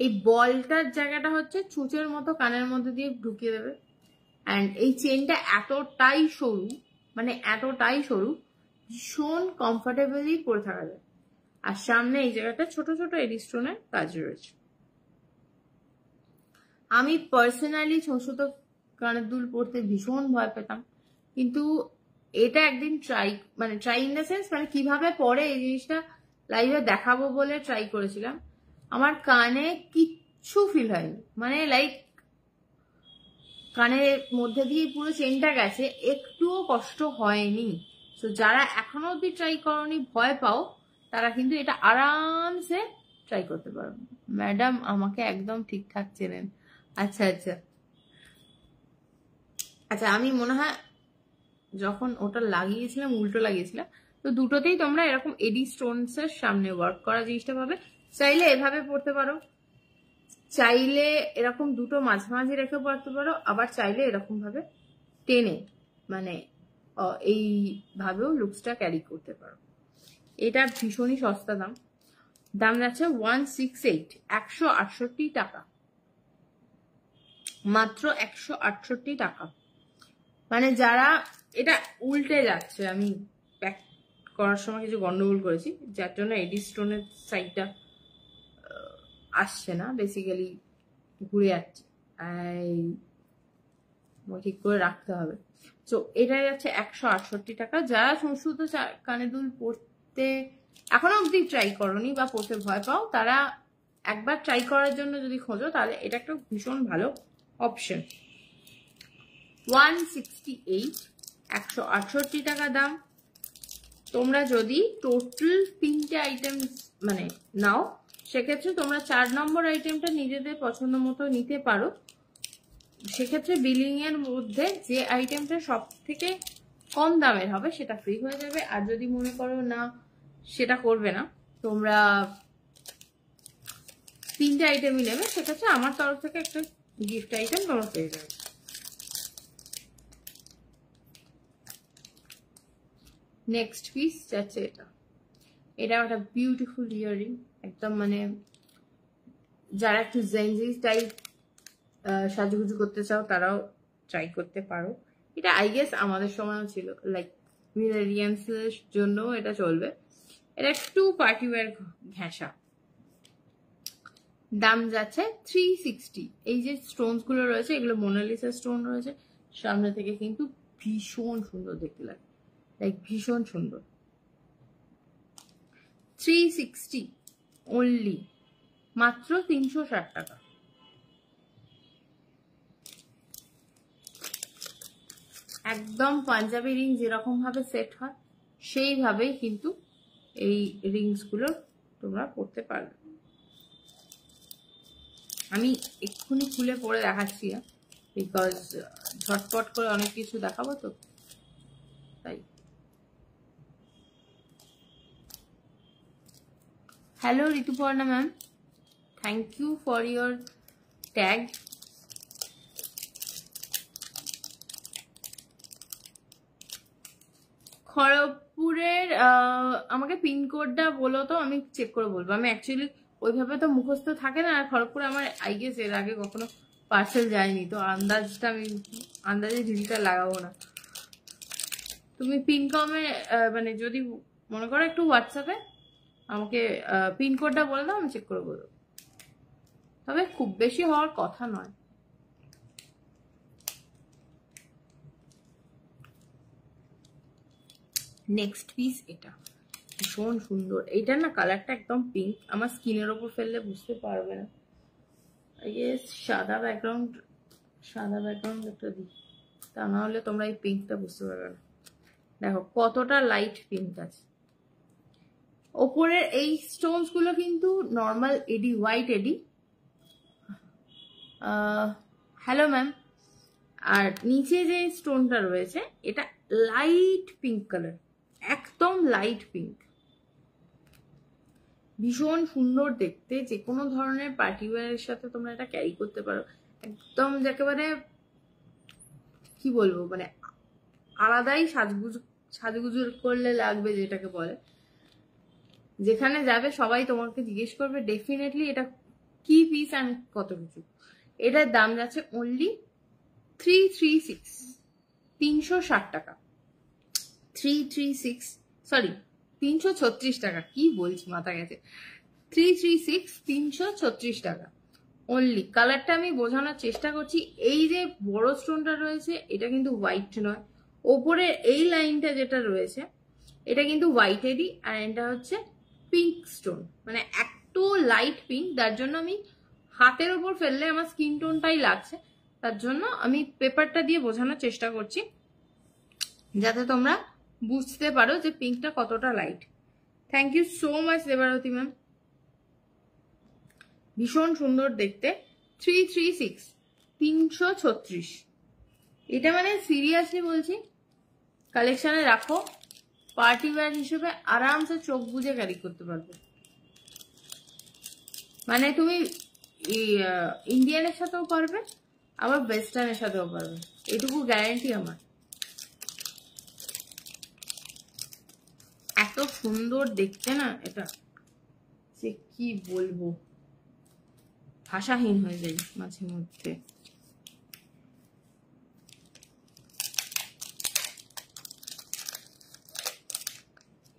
এই বলটার জায়গাটা হচ্ছে চুচের মতো কানের মধ্যে দিয়ে ঢুকিয়ে দেবে। অ্যান্ড এই চেনটা এতটাই সরু, মানে এতটাই সরু, ভীষণ কমফোর্টেবলি পরে থাকা যায়। আর সামনে এই জায়গাটা ছোট ছোট এডি স্টোনের কাজ রয়েছে। আমি পার্সোনালি ছোট কানের দুল পরতে ভীষণ ভয় পেতাম, কিন্তু এটা একদিন ট্রাই ইন দ্য সেন্স, মানে কিভাবে পরে এই জিনিসটা লাইভে দেখাবো বলে ট্রাই করেছিলাম। আমার কানে কিচ্ছু ফিল হয়নি, মানে লাইক কানের মধ্যে দিয়ে পুরো চেনটা গেছে, একটুও কষ্ট হয়নি। তো যারা এখনো অব্দি ট্রাই করনি, ভয় পাও, তারা কিন্তু এটা আরামসে ট্রাই করতে পারো। ম্যাডাম আমাকে একদম ঠিকঠাক চেনেন। আচ্ছা আচ্ছা আচ্ছা, আমি মনে হয় যখন ওটা লাগিয়েছিলাম উল্টো লাগিয়েছিলাম। তো দুটোতেই তোমরা এরকম এডি স্টোনস এর সামনে ওয়ার্ক করা জিনিসটা পাবে। চাইলে এভাবে পড়তে পারো, চাইলে এরকম দুটো মাঝামাঝি রেখে পড়তে পারো, আবার চাইলে এরকম ভাবে টেনে, মানে এইভাবেও লুকসটা ক্যারি করতে পারো। এটা ভীষণই সস্তা দাম যাচ্ছে 168, 168 টাকা, মাত্র 168 টাকা। মানে যারা এটা উল্টে যাচ্ছে, আমি প্যাক করার সময় কিছু গন্ডগোল করেছি, যার জন্য এডি স্টোনের সাইডটা আসছে না, বেসিক্যালি ঘুরে যাচ্ছে, ঠিক করে রাখতে হবে। তো এটা যাচ্ছে 168 টাকা। যারা শুধু কানে দুল পরতে এখনো অব্দি ট্রাই করনি বা পরতে ভয় পাও, তারা একবার ট্রাই করার জন্য যদি খোঁজো, তাহলে এটা একটা ভীষণ ভালো অপশন। 168, 168 টাকা দাম। তোমরা যদি টোটাল 3টে আইটেম মানে নাও, সেক্ষেত্রে তোমরা 4 নম্বর আইটেমটা নিজেদের পছন্দ মতো নিতে পারো। সেক্ষেত্রে বিলিং এর মধ্যে যে আইটেমটা সব থেকে কম দামের হবে সেটা ফ্রি হয়ে যাবে। আর যদি মনে করো না সেটা করবে না, তোমরা 3টে আইটেমই নেবে, সেক্ষেত্রে আমার তরফ থেকে একটা গিফট আইটেম তোমরা পেয়ে যাবে। নেক্সট পিস যাচ্ছে এটা, এটা একটা বিউটিফুল ইয়াররিং, একদম মানে যারা একটু জেনজি টাইপ সাজুগুজু করতে চাও তারাও ট্রাই করতে পারো। এটা আই গেস আমাদের সময়ও ছিল, লাইক মিলেনিয়ালসের জন্য এটা চলবে। এটা একটু পার্টি ওয়্যার ঘেঁষা। দাম যাচ্ছে 360। এই যে স্টোনস গুলো রয়েছে এগুলো মোনালিসা স্টোন রয়েছে, সামনে থেকে কিন্তু ভীষণ সুন্দর দেখতে লাগে, লাইক ভীষণ সুন্দর। 360 অনলি, মাত্র 360 টাকা। একদম পাঞ্জাবি রিং যেরকম ভাবে সেট হয় সেইভাবেই কিন্তু এই রিংস গুলো তোমরা পড়তে পারবে। আমি এক্ষুনি খুলে পরে দেখাচ্ছি না, বিকজ ঝটপট করে অনেক কিছু দেখাবো তো তাই। Hello Rituparna ma'am, thank you for your tag. খড়গপুরের আমাকে পিনকোডটা বলো তো, আমি চেক করে বলবো। আমি অ্যাকচুয়ালি ওইভাবে তো মুখস্থ থাকে না, আর খড়গপুরে আমার আই গেস এর আগে কখনো পার্সেল যায়নি, তো আন্দাজটা আমি আন্দাজে ঢিলটা লাগাবো না। তুমি পিনকমে মানে যদি মনে করো একটু হোয়াটসঅ্যাপে আমাকে পিনকোডটা বলে দাও, আমি চেক করে বলবো, তবে খুব বেশি হওয়ার কথা নয়। নেক্সট পিস এটা ভীষণ সুন্দর, এইটা না কালারটা একদম পিঙ্ক, আমার স্কিনের ওপর ফেললে বুঝতে পারবে না। সাদা ব্যাকগ্রাউন্ড, সাদা ব্যাকগ্রাউন্ড একটা দিই, তা না হলে তোমরা এই পিঙ্কটা বুঝতে পারবে না। দেখো কতটা লাইট পিঙ্ক আছে। ওপরের এই স্টোনস গুলো কিন্তু normal AD, white AD. Hello ma'am. আর নিচে যে স্টোনটা রয়েছে এটা লাইট পিঙ্ক কালার, একদম লাইট পিঙ্ক, ভীষণ সুন্দর দেখতে। যে কোনো ধরনের পার্টি ওয়্যারের সাথে তোমরা এটা ক্যারি করতে পারো, একদম একেবারে কি বলবো মানে আলাদাই সাজগুজু করলে লাগবে, যেটাকে বলে। যেখানে যাবে সবাই তোমাকে জিজ্ঞেস করবে ডেফিনেটলি এটা কি পিস অ্যান্ড কত কিছু। এটার দাম যাচ্ছে অনলি 336, 360 টাকা। 336 সরি 336 টাকা, কি বলছি মাথা গেছে। 336, 336 টাকা অনলি। কালারটা আমি বোঝানোর চেষ্টা করছি। এই যে বড় স্টোনটা রয়েছে এটা কিন্তু হোয়াইট নয়, ওপরে এই লাইনটা যেটা রয়েছে এটা কিন্তু হোয়াইটেরই, আর এটা হচ্ছে পিঙ্ক স্টোন, মানে একটু লাইট পিঙ্ক। তার জন্য আমি হাতের ওপর ফেললে আমার স্কিন টোনটাই লাগছে, তার জন্য আমি পেপারটা দিয়ে বোঝানোর চেষ্টা করছি যাতে তোমরা বুঝতে পারো যে পিঙ্কটা কতটা light. Thank you so much Debarati ma'am, ভীষণ সুন্দর দেখতে। 336, 336। এটা মানে সিরিয়াসলি বলছি কালেকশনে রাখো, পার্টি ওয়্যার হিসেবে আরামসে চোখ বুজে ক্যারি করতে পারবে। মানে তুমি ইন্ডিয়ানের সাথেও পারবে আবার ওয়েস্টার্নের সাথেও পারবে, এটুকু গ্যারান্টি আমার। এত সুন্দর দেখতে না এটা, যে কি বলবো, ভাষাহীন হয়ে যায় মাঝে মধ্যে।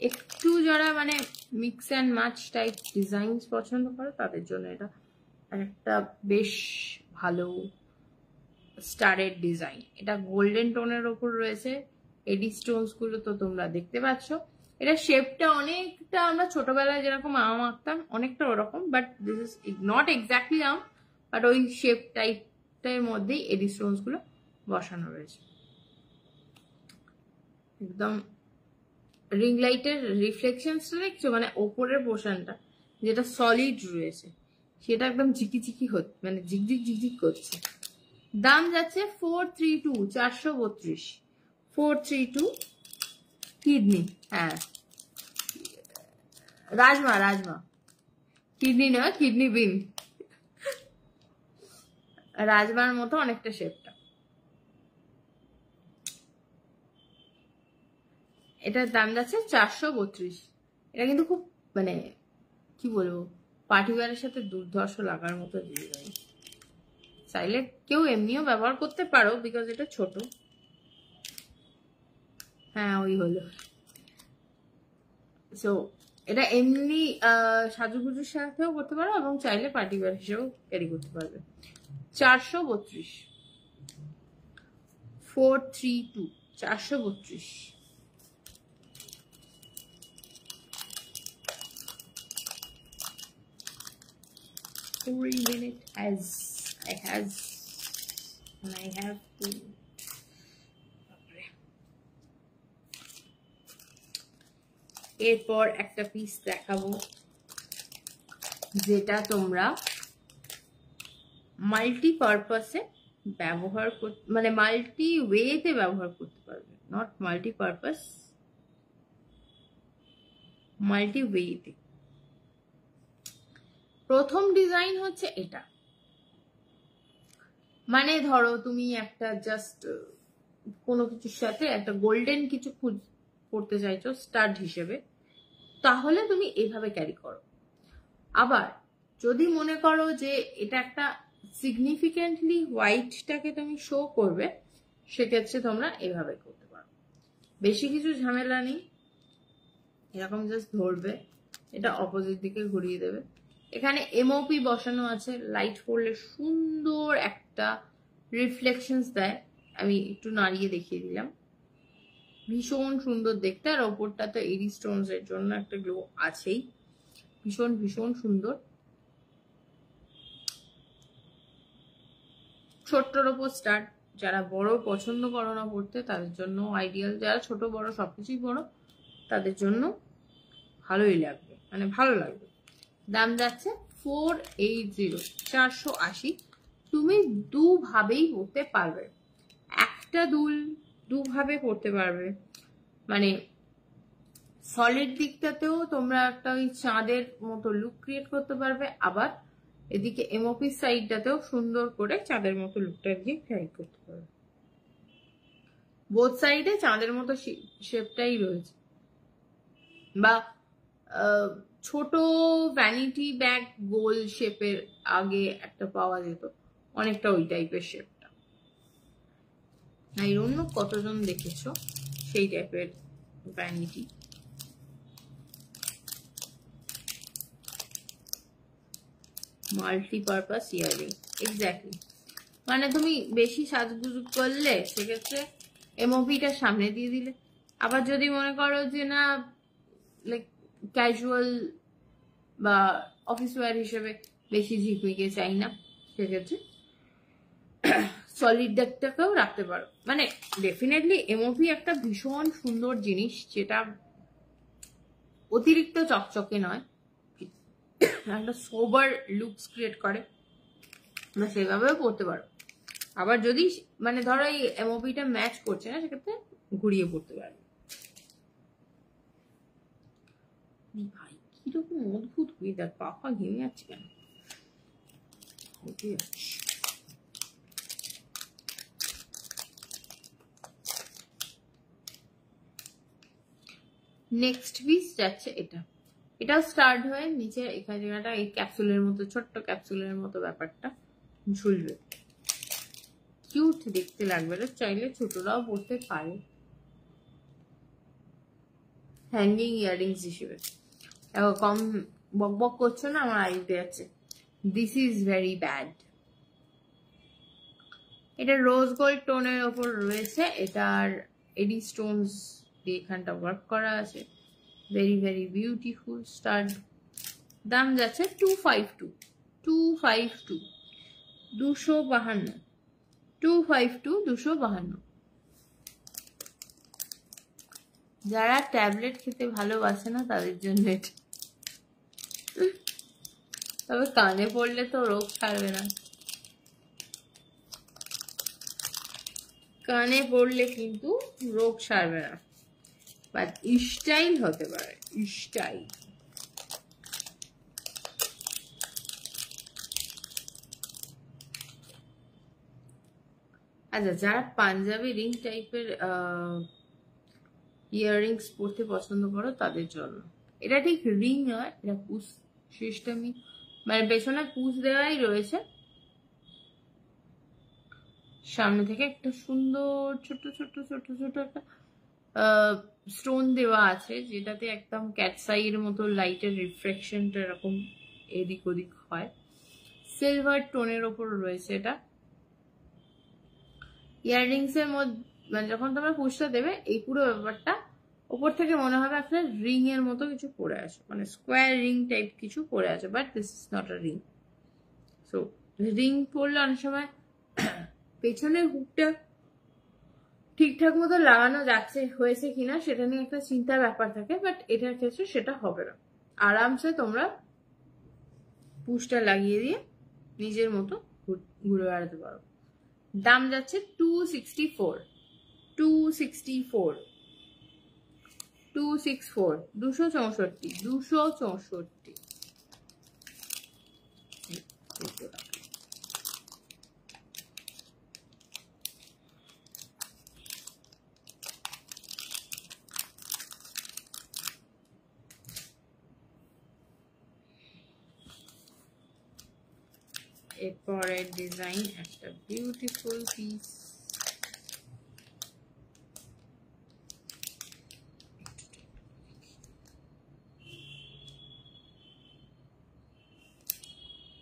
একটু যারা মানে mix and match type design পছন্দ করে তাদের জন্য এটা একটা বেশ ভালো স্টারের ডিজাইন। এটা গোল্ডেন টোনের ওপর রয়েছে, এডি স্টোনস গুলো তো তোমরা দেখতে পাচ্ছ। এটা শেপটা অনেকটা আমরা ছোটবেলায় যেরকম আম আঁকতাম অনেকটা ওরকম, but this is not exactly আম, বাট ওই শেপ টাইপটার মধ্যেই এডি স্টোনস গুলো বসানো রয়েছে। একদম রিং লাইটের রিফ্লেকশনসটা দেখছো, মানে ওপরের পোর্শনটা যেটা সলিড রয়েছে সেটা একদম ঝিকিঝিকি হচ্ছে, মানে ঝিকঝিক ঝিকঝিক করছে। দাম যাচ্ছে 432, 432, 432। কিডনি, হ্যাঁ রাজমা, রাজমা কিডনি নয়, কিডনি বিন, রাজমার মতো অনেকটা শেপটা। এটার দাম যাচ্ছে 432। এটা কিন্তু খুব মানে কি বলবো, পার্টি ওয়্যারের সাথে দুর্ধর্ষ লাগার মতো ডিজাইন। চাইলে কেউ এমনিও ব্যবহার করতে পারো, বিকজ এটা ছোট। হ্যাঁ ওই হলো। সো এটা এমনি সাজুগুজুর সাথেও করতে পারো এবং চাইলে পার্টি ওয়্যার হিসেবেও ক্যারি করতে পারবে। 432, 432, 432। minute as I have to এরপর একটা পিস দেখাবো যেটা তোমরা মাল্টি পারপাসে ব্যবহার করতে, মানে মাল্টি ওয়েতে ব্যবহার করতে পারবে, নট মাল্টি পারপাস, মাল্টি ওয়েতে। প্রথম ডিজাইন হচ্ছে এটা, মানে ধরো তুমি একটা জাস্ট কোনো কিছুর সাথে একটা গোল্ডেন কিছু করতে চাইছো স্টাড হিসেবে, তাহলে তুমি এভাবে ক্যারি করো। আবার যদি মনে করো যে এটা একটা সিগনিফিকেন্টলি হোয়াইটটাকে তুমি শো করবে, সেক্ষেত্রে তোমরা এভাবে করতে পারো। বেশি কিছু ঝামেলা নেই, এরকম জাস্ট ধরবে, এটা অপোজিট দিকে ঘুরিয়ে দেবে। এখানে এমওপি বসানো আছে, লাইট পড়লে সুন্দর একটা রিফ্লেকশনস দেয়। আমি একটু নাড়িয়ে দেখিয়ে দিলাম, ভীষণ সুন্দর দেখতে। আর ওপরটা তো এডি স্টোনস এর জন্য একটা গ্লো আছেই, ভীষণ ভীষণ সুন্দর। ছোট্টর ওপর স্টার্ট, যারা বড় পছন্দ করো না পড়তে তাদের জন্য আইডিয়াল, যারা ছোট বড় সবকিছুই বড় তাদের জন্য ভালোই লাগবে, মানে ভালো লাগবে। দাম যাচ্ছে 480, 480। তুমি দুভাবেই পড়তে পারবে, একটা দুল দুভাবে পড়তে পারবে, মানে সলিড দিকটাতেও তোমরা একটা ওই চাঁদের মতো লুক ক্রিয়েট করতে পারবে, আবার এদিকে এমওপি সাইডটাতেও সুন্দর করে চাঁদের মতো লুকটা দিয়ে ক্রিয়েট করতে পারবে। বোথ সাইডে চাঁদের মতো শেপটাই রয়েছে। বা ছোট ভ্যানিটি ব্যাগ গোল শেপের আগে একটা পাওয়া যেত, অনেকটা ওই টাইপের শেপটা। এই অন্য কতজন দেখেছো সেই টাইপের ভ্যানিটি। Multipurpose earring, exactly. মানে তুমি বেশি সাজগুজু করলে সেক্ষেত্রে এমওপিটা সামনে দিয়ে দিলে, আবার যদি মনে করো যে না লাইক ক্যাজুয়াল বা অফিস ওয়্যার হিসেবে বেশি ঝিকমিকে চাই না, সেক্ষেত্রে সলিড ডেকটাকেও রাখতে পারো। মানে ডেফিনেটলি এমওপি একটা ভীষণ সুন্দর জিনিস, যেটা অতিরিক্ত চকচকে নয়, একটা সোবার লুকস ক্রিয়েট করে, তোমরা সেভাবেও পড়তে পারো। আবার যদি মানে ধরো এই এমওপিটা ম্যাচ করছে না, সেক্ষেত্রে ঘুরিয়ে পড়তে পারো। ভাই কিরকম অদ্ভুত ওয়েদার, পাপা ঘেমে যাচ্ছে কেন? নেক্সট পিস যাচ্ছে এটা, এটাও স্টার্ট হয়ে নিচে এখানে জায়গাটা এই ক্যাপসুলের মতো, ছোট্ট ক্যাপসুলের মতো ব্যাপারটা ঝুলবে, কিউট দেখতে লাগবে। এটা চাইলে ছোটরাও পড়তে পারে হ্যাঙ্গিং ইয়ারিংস হিসেবে। কম বক বক করছো না, আমার আইতে যাচ্ছে। This is very bad. এটা রোজ গোল্ড টোনের ওপর রয়েছে, এটার এডি স্টোনস দিয়ে এখানটা ওয়ার্ক করা আছে, ভেরি ভেরি বিউটিফুল স্টাড। দাম যাচ্ছে 252, 252, 252, 252, 252। যারা ট্যাবলেট খেতে ভালোবাসে না তাদের জন্য এটা, তবে কানে পড়লে তো রোগ ছাড়বে না, কানে পড়লে কিন্তু রোগ সারবে না, বাট স্টাইল হতে পারে, স্টাইল। আচ্ছা, যারা পাঞ্জাবি রিং টাইপের ইয়াররিংস পরতে পছন্দ করো তাদের জন্য। এটা ঠিক রিং নয়, এটা পুশ সিস্টেমই, মানে পেছনে পুশ দেওয়াই রয়েছে, সামনে থেকে একটা সুন্দর ছোট ছোট ছোট ছোট একটা স্টোন দেওয়া আছে, যেটাতে একদম ক্যাটসাইয়ের মতো লাইটের রিফ্লেকশনটা এরকম এদিক ওদিক হয়। সিলভার টোনের ওপর রয়েছে এটা। ইয়াররিংস এর মধ্যে মানে যখন তোমরা পুশটা দেবে, এই পুরো ব্যাপারটা ওপর থেকে মনে হবে একটা রিং এর মতো কিছু পরে আছো, মানে স্কোয়ার রিং টাইপ কিছু পরে আছে, but this is not a ring. So ring পরলে অনেক সময় পেছনের হুকটা ঠিকঠাক মতো লাগানো যাচ্ছে হয়েছে কিনা সেটা নিয়ে একটা চিন্তার ব্যাপার থাকে, বাট এটার ক্ষেত্রে সেটা হবে না। আরামসে তোমরা পুশটা লাগিয়ে দিয়ে নিজের মতো ঘুরে বেড়াতে পারো। দাম যাচ্ছে 264, 264, 264, 264, 264। এরপরের ডিজাইন একটা বিউটিফুল পিস,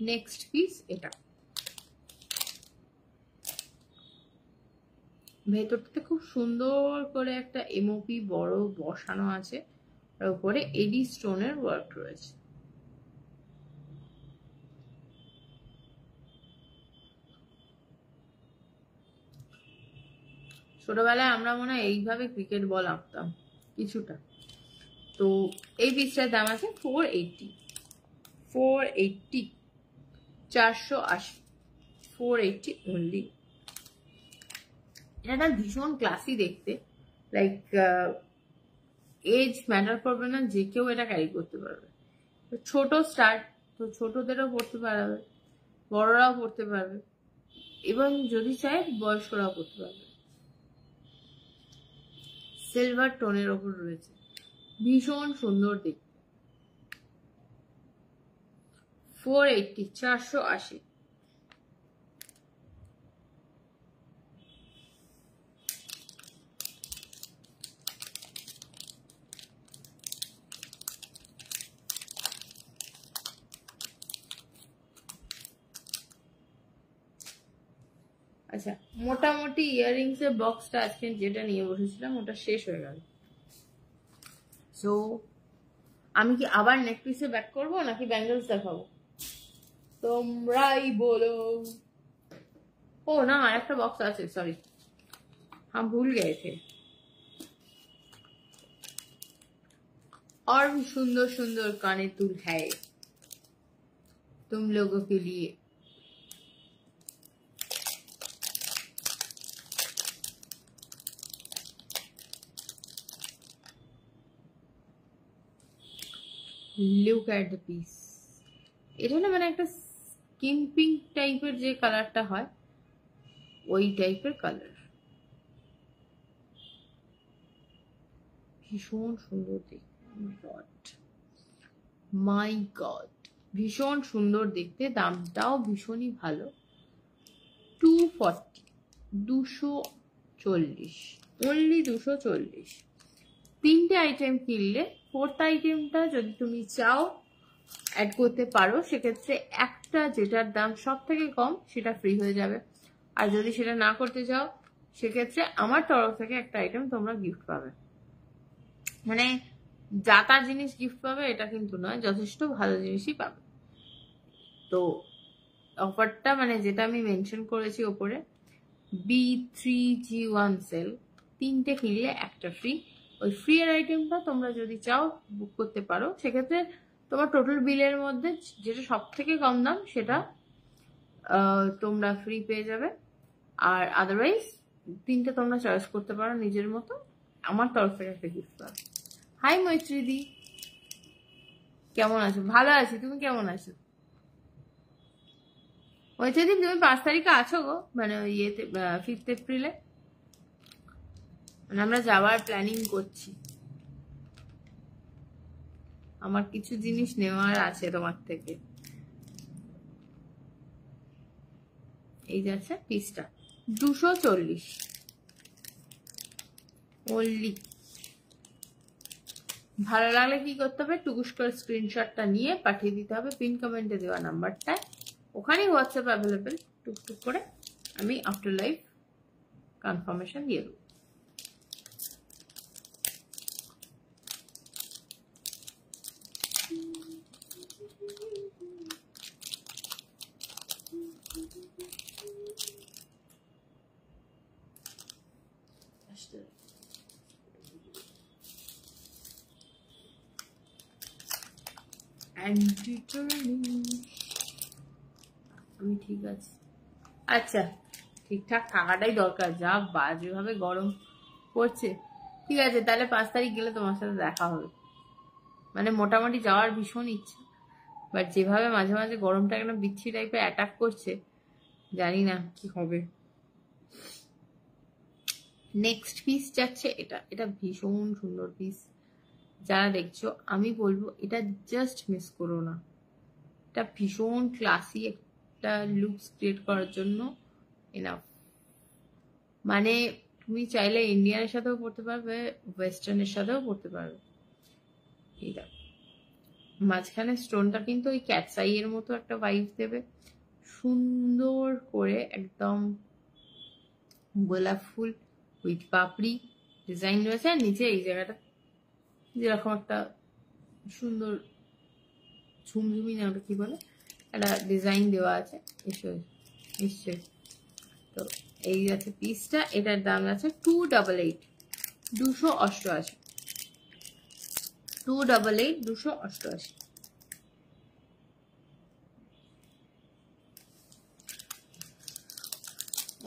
নেক্সট পিস এটা। ভেতরটাতে খুব সুন্দর করে একটা এমওপি বড় বসানো আছে, আর উপরে এডি স্টোনের ওয়ার্ক রয়েছে। ছোটবেলায় আমরা মনে হয় এইভাবে ক্রিকেট বল আঁকতাম কিছুটা। তো এই পিসটার দাম আছে 480, 480, 480, 480 অনলি। এটা ভীষণ ক্লাসি দেখতে, লাইক এজ ম্যাটার করবে না, যে কেউ এটা ক্যারি করতে পারবে। ছোট স্টার্ট, তো ছোটদেরও পড়তে পারবে, বড়রাও পড়তে পারবে, এবং যদি চায় বয়স্করাও পড়তে পারবে। সিলভার টোনের ওপর রয়েছে, ভীষণ সুন্দর দেখতে। 480, 480। আচ্ছা, মোটামুটি ইয়াররিংস এর বক্সটা আজকে যেটা নিয়ে বসেছিলাম ওটা শেষ হয়ে গেল। সো আমি কি আবার নেকপিসে ব্যাক করবো নাকি ব্যাঙ্গেলস দেখাবো, তোমরাই বলো। ও না, একটা বক্স আছে, সরি हम भूल गए थे। और भी सुंदर सुंदर काने तुल है तुम लोगों के लिए। Look at the piece. এটা না মানে একটা স্কিন পিঙ্ক টাইপের যে কালারটা হয়, ওই টাইপের কালার, ভীষণ সুন্দর দেখতে। মাই গড, ভীষণ সুন্দর দেখতে, দামটাও ভীষণই ভালো। 240, 240, অনলি 240। তিনটে আইটেম কিনলে ফোর্থ আইটেমটা যদি তুমি চাও অ্যাড করতে পারো, সেক্ষেত্রে একটা যেটার দাম সব থেকে কম সেটা ফ্রি হয়ে যাবে। আর যদি সেটা না করতে চাও, সেক্ষেত্রে আমার তরফ থেকে একটা আইটেম তোমরা গিফট পাবে। মানে যাতা জিনিস গিফট পাবে এটা কিন্তু নয়, যথেষ্ট ভালো জিনিসই পাবে। তো অফারটা মানে যেটা আমি মেনশন করেছি ওপরে, B3G1 সেল, তিনটে কিনলে একটা ফ্রি। ওই ফ্রি এর আইটেমটা তোমরা যদি চাও বুক করতে পারো, সেক্ষেত্রে তোমার টোটাল বিলের মধ্যে যেটা সব থেকে কম দাম সেটা তোমরা ফ্রি পেয়ে যাবে। আর আদারওয়াইজ তিনটে তোমরা চয়েস করতে পারো নিজের মতো, আমার তরফ থেকে একটা গিফট পাবে। হাই মৈত্রীদি, কেমন আছো? ভালো আছি, তুমি কেমন আছো? মৈত্রীদি তুমি 5 তারিখে আছো গো, মানে ইয়েতে 5 এপ্রিলে? মানে আমরা যাওয়ার প্ল্যানিং করছি। আমার কিছু জিনিস নেওয়ার আছে তোমার থেকে। এই যাচ্ছে পিসটা 240 ওনলি। ভালো লাগলে কি করতে হবে, টুকুস করে স্ক্রিনশটটা নিয়ে পাঠিয়ে দিতে হবে পিন কমেন্টে দেওয়া নাম্বারটায়। ওখানেই হোয়াটসঅ্যাপ অ্যাভেলেবেল। টুকটুক করে আমি আফটার লাইভ কনফার্মেশন দিয়ে দেবো। আমি ঠিক আছে। আচ্ছা, ঠিকঠাক থাকাটাই দরকার, যা বাজেভাবে গরম পড়ছে। ঠিক আছে, তাহলে 5 তারিখ গেলে তোমার সাথে দেখা হবে। মানে মোটামুটি যাওয়ার ভীষণ ইচ্ছা, বাট যেভাবে মাঝে মাঝে গরমটা একটা বিচ্ছি টাইপের অ্যাটাক করছে, জানি না কি হবে। নেক্সট পিস যাচ্ছে এটা। এটা ভীষণ সুন্দর পিস। যারা দেখছো আমি বলবো এটা জাস্ট মিস করো না। এটা ভীষণ ক্লাসি একটা লুকস ক্রিয়েট করার জন্য এনাফ। মানে তুমি চাইলে ইন্ডিয়ানের সাথেও পড়তে পারবে, ওয়েস্টার্নের সাথেও পড়তে পারবে। এইটা মাঝখানে স্টোনটা কিন্তু ওই ক্যাটসাই এর মতো একটা ভাইব দেবে, সুন্দর করে একদম গোলাপ ফুল উইথ পাপড়ি ডিজাইন রয়েছে। আর নিচে এই জায়গাটা যেরকম একটা সুন্দর ঝুমঝুমি না ওটা কি বলে, একটা ডিজাইন দেওয়া আছে নিশ্চয়ই। তো এই আছে পিসটা। এটার দাম আছে 288, 288, 288, 288।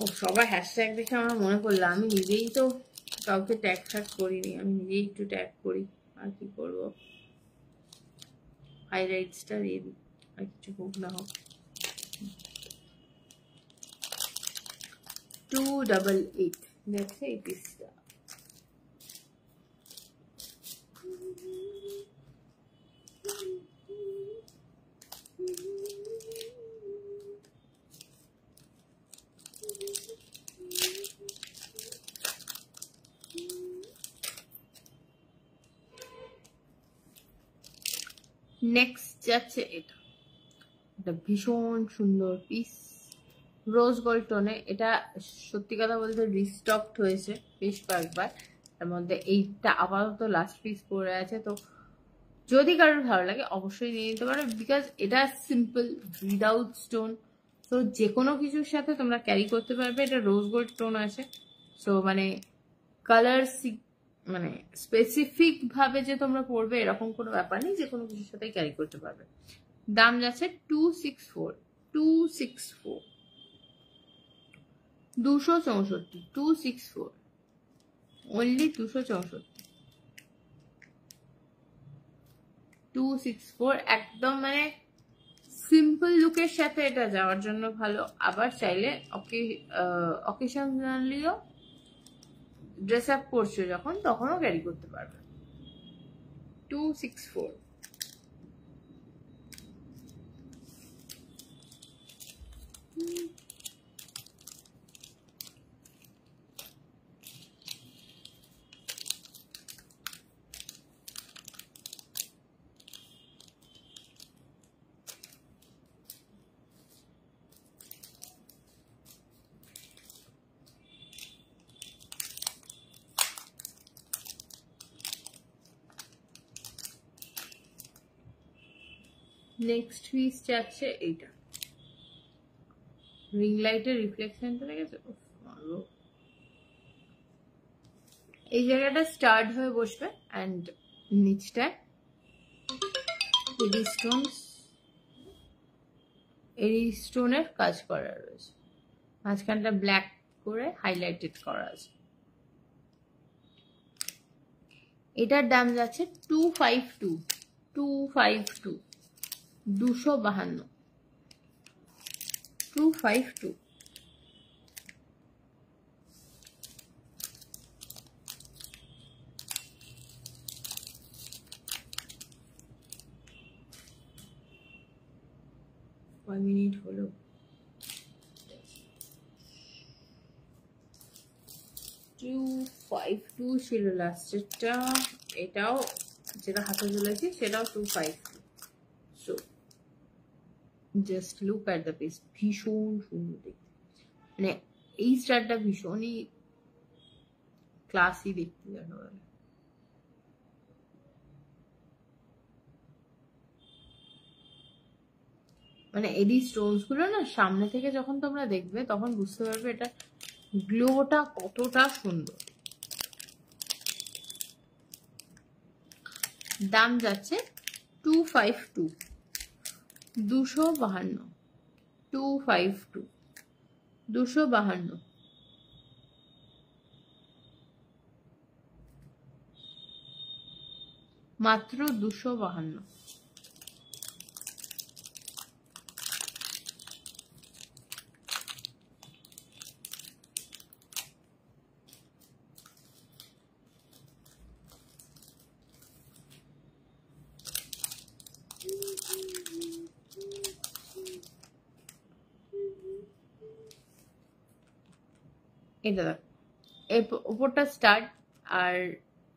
ও সবাই হ্যাশট্যাগ দেখে আমার মনে পড়লো, আমি নিজেই তো কাউকে ট্যাগ ফ্যাগ করিনি, আমি নিজেই একটু ট্যাগ করি। আর কি করবো, হাইলাইটসটা দিয়ে দিই, আর কিছু হোক না হোক। 288 দেখছে এই পিসটা। নেক্সট যাচ্ছে এটা। এটা ভীষণ সুন্দর পিস, রোজ গোল্ড টোনে। এটা সত্যি কথা বলতে রিস্টকড হয়েছে বেশ কয়েকবার, তার মধ্যে এইটা আপাতত লাস্ট পিস পড়ে আছে। তো যদি কারোর ভালো লাগে অবশ্যই নিয়ে নিতে পারো, বিকজ এটা সিম্পল উইদাউট স্টোন। তো যে কোনো কিছুর সাথে তোমরা ক্যারি করতে পারবে। এটা রোজ গোল্ড টোন আছে, সো মানে কালার মানে স্পেসিফিক ভাবে যে তোমরা পড়বে এরকম কোনো ব্যাপার নেই, যে কোনো কিছুর সাথে ক্যারি করতে পারবে। দাম যাচ্ছে 264, 264, 264, 264 অনলি, 264, 264। একদম মানে সিম্পল লুকের সাথে এটা যাওয়ার জন্য ভালো। আবার চাইলে অকেশনালিও ড্রেস আপ করছো যখন, তখনও ক্যারি করতে পারবে। 264। নেক্সট পিস যাচ্ছে এইটা। রিং লাইটের রিফ্লেকশনটা দেখেছো, এই জায়গাটা স্টার্ট হয়ে বসবে অ্যান্ড নিচটায় এডি স্টোনের কাজ করা রয়েছে, মাঝখানটা ব্ল্যাক করে হাইলাইটেড করা আছে। এটার দাম যাচ্ছে 252, 252, 252, 252। 1 মিনিট হলো। 252 ছিল লাস্টেরটা, এটাও যেটা হাতে তুলেছি সেটাও 252। So just look at the piece, ভীষণ সুন্দর দেখতে, মানে এই স্টারটা ভীষণই ক্লাসি দেখতে দেখা গেল। মানে এই স্টোনস গুলো না সামনে থেকে যখন তোমরা দেখবে তখন বুঝতে পারবে এটা গ্লোটা কতটা সুন্দর। দাম যাচ্ছে 252, 252, 252, 252, মাত্র 252। এটা দেখো, এর উপরটা স্টার্ট আর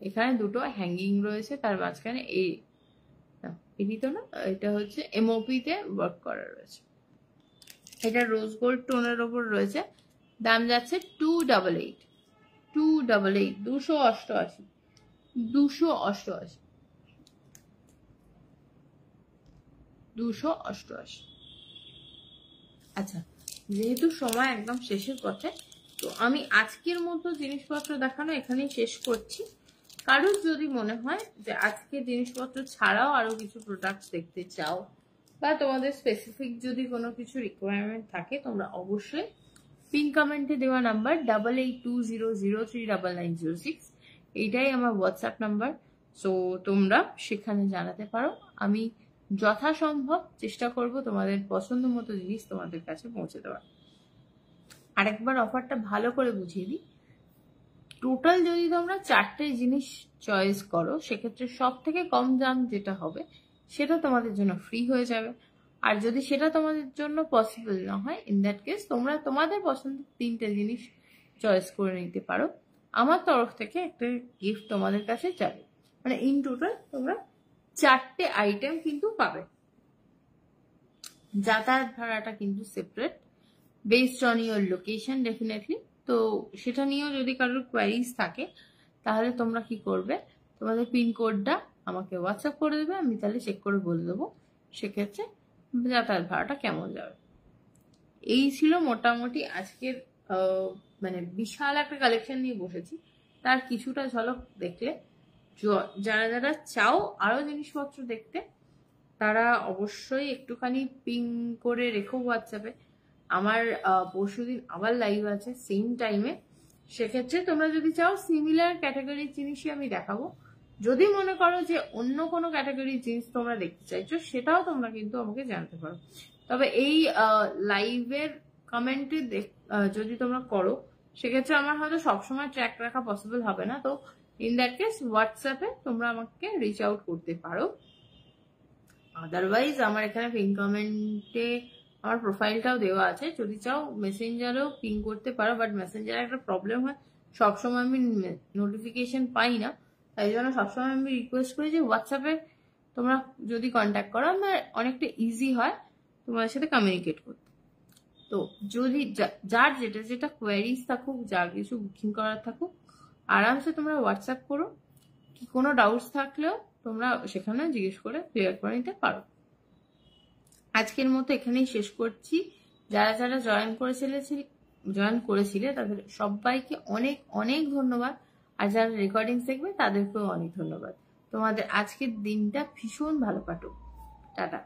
এখানে দুটো হ্যাঙ্গিং রয়েছে, তার মাঝখানে এটি তো না, এটা হচ্ছে এমওপি তে ওয়ার্ক করা রয়েছে। এটা রোজ গোল্ড টোনের ওপর রয়েছে। দাম যাচ্ছে 288, 288, 288, 288, 288। আচ্ছা, যেহেতু সময় একদম শেষের পথে, তো আমি আজকের মতো জিনিসপত্র দেখানো এখানেই শেষ করছি। কারোর যদি মনে হয় যে আজকে জিনিসপত্র ছাড়াও আরো কিছু প্রোডাক্টস দেখতে চাও, বা তোমাদের স্পেসিফিক যদি কোনো কিছু রিকোয়ারমেন্ট থাকে, তোমরা অবশ্যই পিন কমেন্টে দেওয়া নাম্বার 8820039906, এইটাই আমার হোয়াটসঅ্যাপ নাম্বার। সো তোমরা সেখানে জানাতে পারো, আমি যথাসম্ভব চেষ্টা করব তোমাদের পছন্দ মতো জিনিস তোমাদের কাছে পৌঁছে দেওয়ার। আরেকবার অফারটা ভালো করে বুঝিয়ে দিই। টোটাল যদি তোমরা 4টে জিনিস চয়েস করো, সেক্ষেত্রে সব থেকে কম দাম যেটা হবে সেটা তোমাদের জন্য ফ্রি হয়ে যাবে। আর যদি সেটা তোমাদের জন্য পসিবল না হয়, ইন দ্যাট কেস তোমরা তোমাদের পছন্দের 3টে জিনিস চয়েস করে নিতে পারো। আমার তরফ থেকে একটা গিফট তোমাদের কাছে যাবে, মানে ইন টোটাল তোমরা 4টে আইটেম কিন্তু পাবে। যাতায়াত ভাড়াটা কিন্তু separate, based on your location definitely. তো সেটা নিয়েও যদি কারোর কোয়ারিজ থাকে, তাহলে তোমরা কি করবে, তোমাদের পিনকোডটা আমাকে হোয়াটসঅ্যাপ করে দেবে, আমি তাহলে চেক করে বলে দেবো সেক্ষেত্রে যাতায়াত ভাড়াটা কেমন যাবে। এই ছিল মোটামুটি আজকের মানে বিশাল একটা কালেকশন নিয়ে বসেছি, তার কিছুটা ঝলক দেখলে। যারা যারা চাও আরো জিনিসপত্র দেখতে, তারা অবশ্যই একটুখানি পিং করে রেখো হোয়াটসঅ্যাপে। আমার পরশুদিন আবার লাইভ আছে সেম টাইমে, সেক্ষেত্রে তোমরা যদি চাও সিমিলার ক্যাটাগরির জিনিসই আমি দেখাবো। যদি মনে করো যে অন্য কোনো ক্যাটাগরির জিনিস তোমরা দেখতে চাইছো, সেটাও তোমরা কিন্তু আমাকে জানতে পারো। তবে এই লাইভের কমেন্টে যদি তোমরা করো, সেক্ষেত্রে আমার হয়তো সবসময় ট্র্যাক রাখা পসিবল হবে না। তো ইন দ্যাট কেস হোয়াটসঅ্যাপে তোমরা আমাকে রিচ আউট করতে পারো। আদারওয়াইজ আমার এখানে পিন কমেন্টে আমার প্রোফাইলটাও দেওয়া আছে, যদি চাও মেসেঞ্জারেও পিং করতে পারো। বাট মেসেঞ্জারে একটা প্রবলেম হয়, সবসময় আমি নোটিফিকেশন পাই না, তাই জন্য সবসময় আমি রিকোয়েস্ট করি যে হোয়াটসঅ্যাপে তোমরা যদি কন্ট্যাক্ট করো, আমার অনেকটা ইজি হয় তোমাদের সাথে কমিউনিকেট করতে। তো যদি যার যেটা যেটা কোয়ারিজ থাকুক, যার কিছু বুকিং করার থাকুক, আরামসে তোমরা হোয়াটসঅ্যাপ করো। কি কোনো ডাউটস থাকলেও তোমরা সেখানে জিজ্ঞেস করে ক্লিয়ার করে নিতে পারো। আজকের মতো এখানেই শেষ করছি। যারা যারা জয়েন করেছিলে তাদের সবাইকে অনেক অনেক ধন্যবাদ, আর যারা রেকর্ডিংস দেখবে তাদেরকেও অনেক ধন্যবাদ। তোমাদের আজকের দিনটা ভীষণ ভালো কাটুক। টাটা।